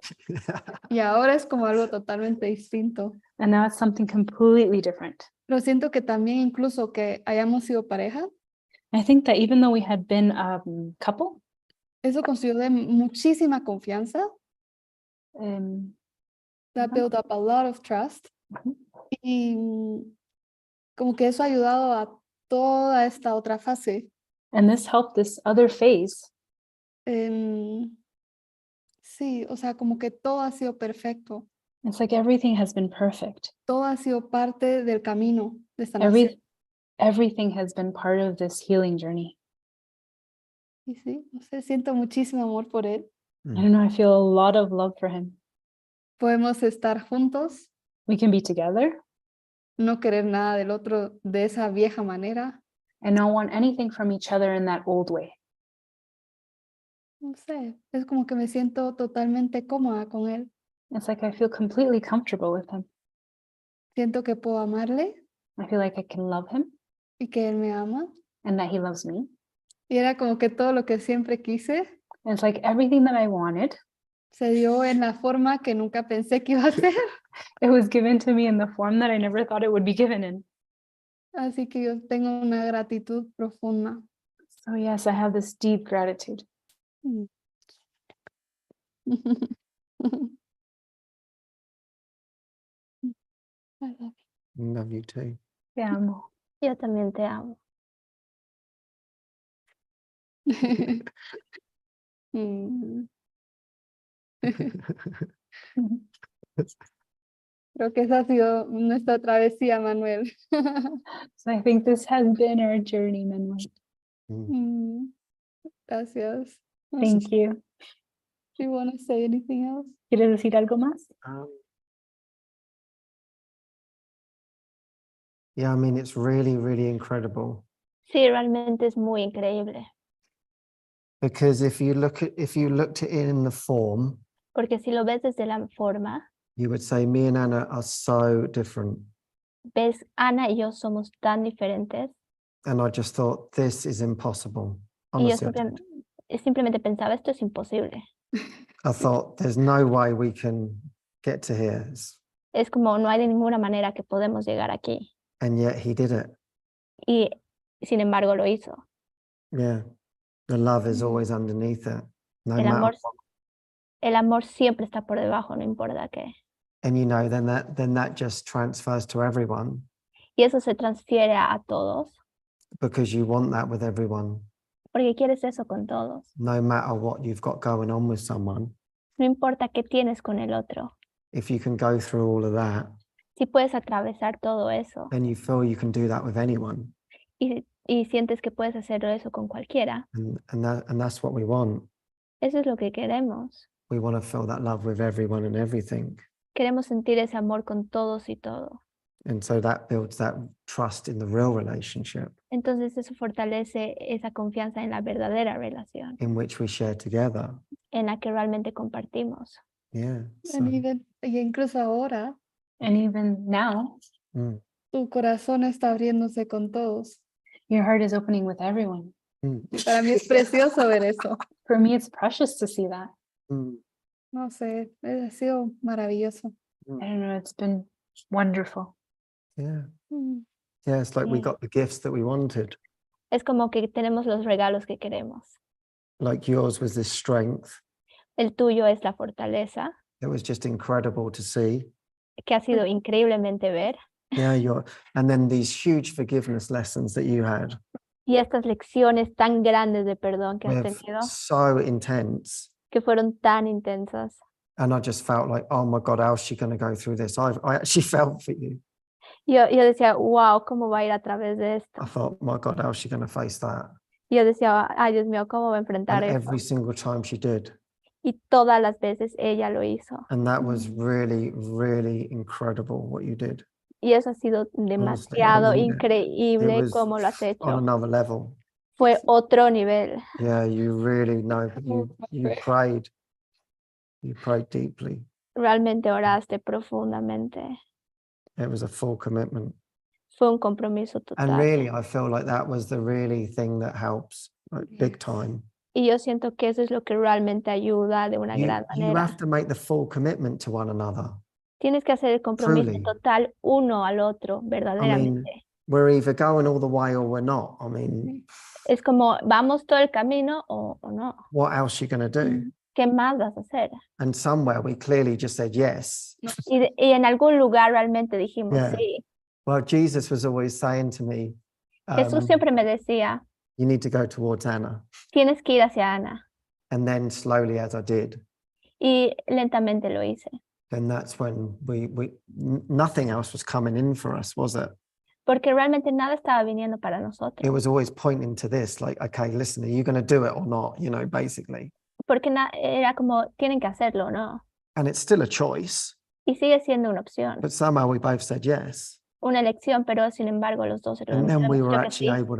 Y ahora es como algo totalmente distinto. And now it's something completely different. Pero siento que también incluso que hayamos sido pareja, I think that even though we had been a couple, eso construyó de muchísima confianza. That Ujú. built up a lot of trust. Ujú. Y como que eso ha ayudado a toda esta otra fase. And this helped this other phase. Sí, o sea, como que todo ha sido perfecto. It's like everything has been perfect. Todo ha sido parte del camino de sanación. Everything has been part of this healing journey. Y sí, no sé, siento muchísimo amor por él. I don't know, I feel a lot of love for him. Podemos estar juntos, We can be together no querer nada del otro de esa vieja manera. and not want anything from each other in that old way. No sé, es como que me siento totalmente cómoda con él. It's like I feel completely comfortable with him. Siento que puedo amarle I feel like I can love him y que él me ama. and that he loves me. Y era como que todo lo que siempre quise And it's like everything that I wanted, se dio en la forma que nunca pensé que iba a ser. it was given to me in the form that I never thought it would be given in. Así que yo tengo una gratitud profunda. So yes, I have this deep gratitude. I love Love you too. Te amo. Yo también te amo. you. Mm. Creo que esa ha sido nuestra travesía, Manuel. So I think this has been our journey, Manuel. Mm. Gracias. Thank you. Do you want to say anything else? ¿Quieres decir algo más? Yeah, I mean, it's really, really incredible. Sí, realmente es muy increíble. Because if you looked at it in the form, Porque si lo ves desde la forma, you would say me and Anna are so different. ves, Ana y yo somos tan diferentes. And I just thought, this is impossible. Y yo Honestly, simplemente pensaba, esto es imposible. I thought there's no way we can get to here. Es como, no hay de ninguna manera que podemos llegar aquí. And yet he did it. Y sin embargo lo hizo. Yeah. The love is always underneath it. No El matter amor, what. el amor siempre está por debajo, no importa qué. And you know, then that just transfers to everyone Y eso se transfiere a todos, because you want that with everyone. porque quieres eso con todos. No matter what you've got going on with someone, No importa qué tienes con el otro. if you can go through all of that, Si puedes atravesar todo eso then you feel you can do that with anyone. y sientes que puedes hacerlo eso con cualquiera, And that's what we want. eso es lo que queremos. We want to feel that love with everyone and everything. Queremos sentir ese amor con todos y todo. And so that builds that trust in the real relationship Entonces eso fortalece esa confianza en la verdadera relación, in which we share together. en la que realmente compartimos. Yeah. So, Y incluso ahora, And even now, tu corazón está abriéndose con todos. your heart is opening with everyone. Y para mí es precioso ver eso. For me, it's precious to see that. No sé, ha sido maravilloso. I don't know, it's been wonderful. Yeah. Mm. Yeah, it's like we Yeah. got the gifts that we wanted. Es como que tenemos los regalos que queremos. Like yours was this strength. El tuyo es la fortaleza, It was just incredible to see. que ha sido increíblemente ver. Yeah, and then these huge forgiveness lessons that you had Y estas lecciones tan grandes de perdón que has were tenido, so intense. que fueron tan intensas. And I just felt like, oh my God, how's she going to go through this? I actually felt for you. Yo decía, wow, ¿cómo va a ir a través de esto? I thought, my God, how's she going to face that? Yo decía, ay Dios mío, ¿cómo va a enfrentar And eso? every single time she did. Y todas las veces ella lo hizo. And that was really, really incredible what you did. Y eso ha sido demasiado mean it. It increíble was cómo lo has on hecho. another level. Fue otro nivel. Yeah, you really know. You prayed. You prayed deeply. Realmente oraste profundamente. It was a full commitment. Fue un compromiso And total. really, I feel like that was the really thing that helps, like big time. Y yo siento que eso es lo que realmente ayuda de una gran You manera. have to make the full commitment to one another. Tienes que hacer el compromiso Truly. total uno al otro, verdaderamente. We're either going all the way or we're not. I mean, Es como, vamos todo el camino o no. what else are you going to do? ¿Qué más vas a hacer? And somewhere we clearly just said yes. Y en algún lugar realmente dijimos Yeah. sí. Well, Jesus was always saying to me, Jesús siempre me decía, you need to go towards Anna. tienes que ir hacia Ana. And then slowly as I did, Y lentamente lo hice. then that's when nothing else was coming in for us, was it? Porque realmente nada estaba viniendo para nosotros. It was always pointing to this, like, okay, listen, are you going to do it or not? You know, basically. Porque era como, tienen que hacerlo, ¿no? And it's still a choice, Y sigue siendo una opción, but somehow we both said yes. una elección, pero sin embargo los dos And then we were dicho que actually sí. able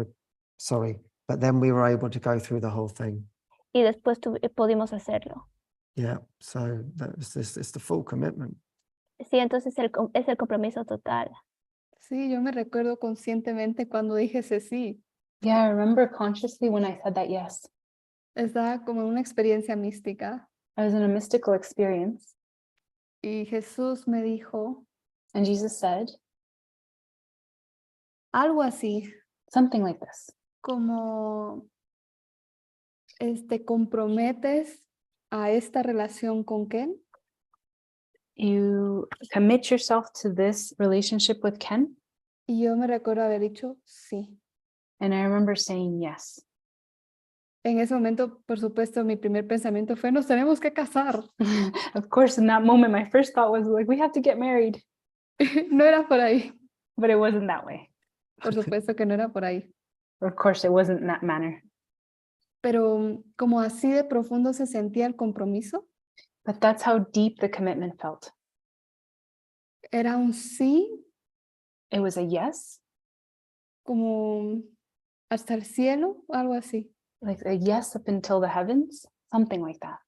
to, but then we were able to go through the whole thing. Y después pudimos hacerlo. Yeah, so that was this, it's the full commitment. Sí, entonces es el compromiso total. Sí, yo me recuerdo conscientemente cuando dije ese sí. Yeah, I remember consciously when I said that yes. Estaba como en una experiencia mística I was in a mystical experience. y Jesús me dijo And Jesus said algo así, something like this. como comprometes a esta relación con Ken. You commit yourself to this relationship with Ken. Y yo me recuerdo haber dicho sí. And I remember saying yes. En ese momento, por supuesto, mi primer pensamiento fue, nos tenemos que casar. Of course, in that moment, my first thought was like, we have to get married. No era por ahí. But it wasn't that way. Por supuesto que no era por ahí. Of course, it wasn't in that manner. Pero como así de profundo se sentía el compromiso. But that's how deep the commitment felt. Era un sí, It was a yes, como hasta el cielo, algo así. like a yes up until the heavens, something like that.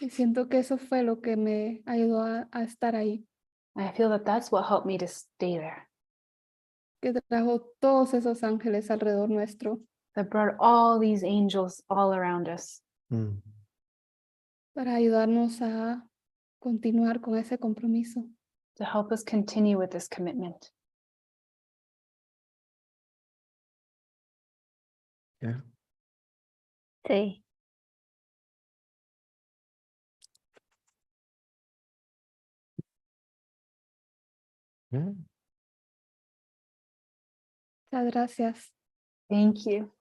Y siento que eso fue lo que me ayudó a estar ahí. And I feel that that's what helped me to stay there. Que trajo todos esos ángeles alrededor nuestro That brought all these angels all around us para ayudarnos a continuar con ese compromiso. to help us continue with this commitment. Yeah. Sí. Yeah. Muchas gracias. Thank you.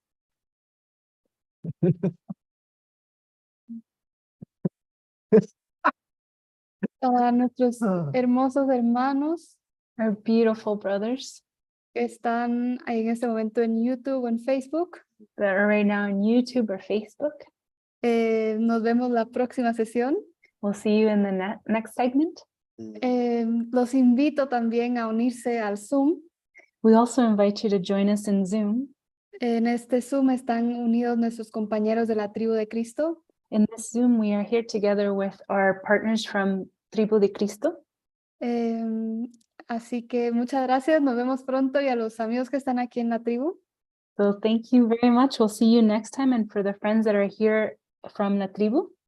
A nuestros hermosos hermanos Our beautiful brothers que están ahí en este momento en YouTube o en Facebook. that are right now on YouTube or Facebook. Nos vemos la próxima sesión. We'll see you in the next segment. Los invito también a unirse al Zoom. We also invite you to join us in Zoom. En este Zoom están unidos nuestros compañeros de la tribu de Cristo. In this Zoom, we are here together with our partners from Tribu de Cristo. Así que muchas gracias, nos vemos pronto y a los amigos que están aquí en la tribu. So thank you very much. We'll see you next time. And for the friends that are here from La Tribu,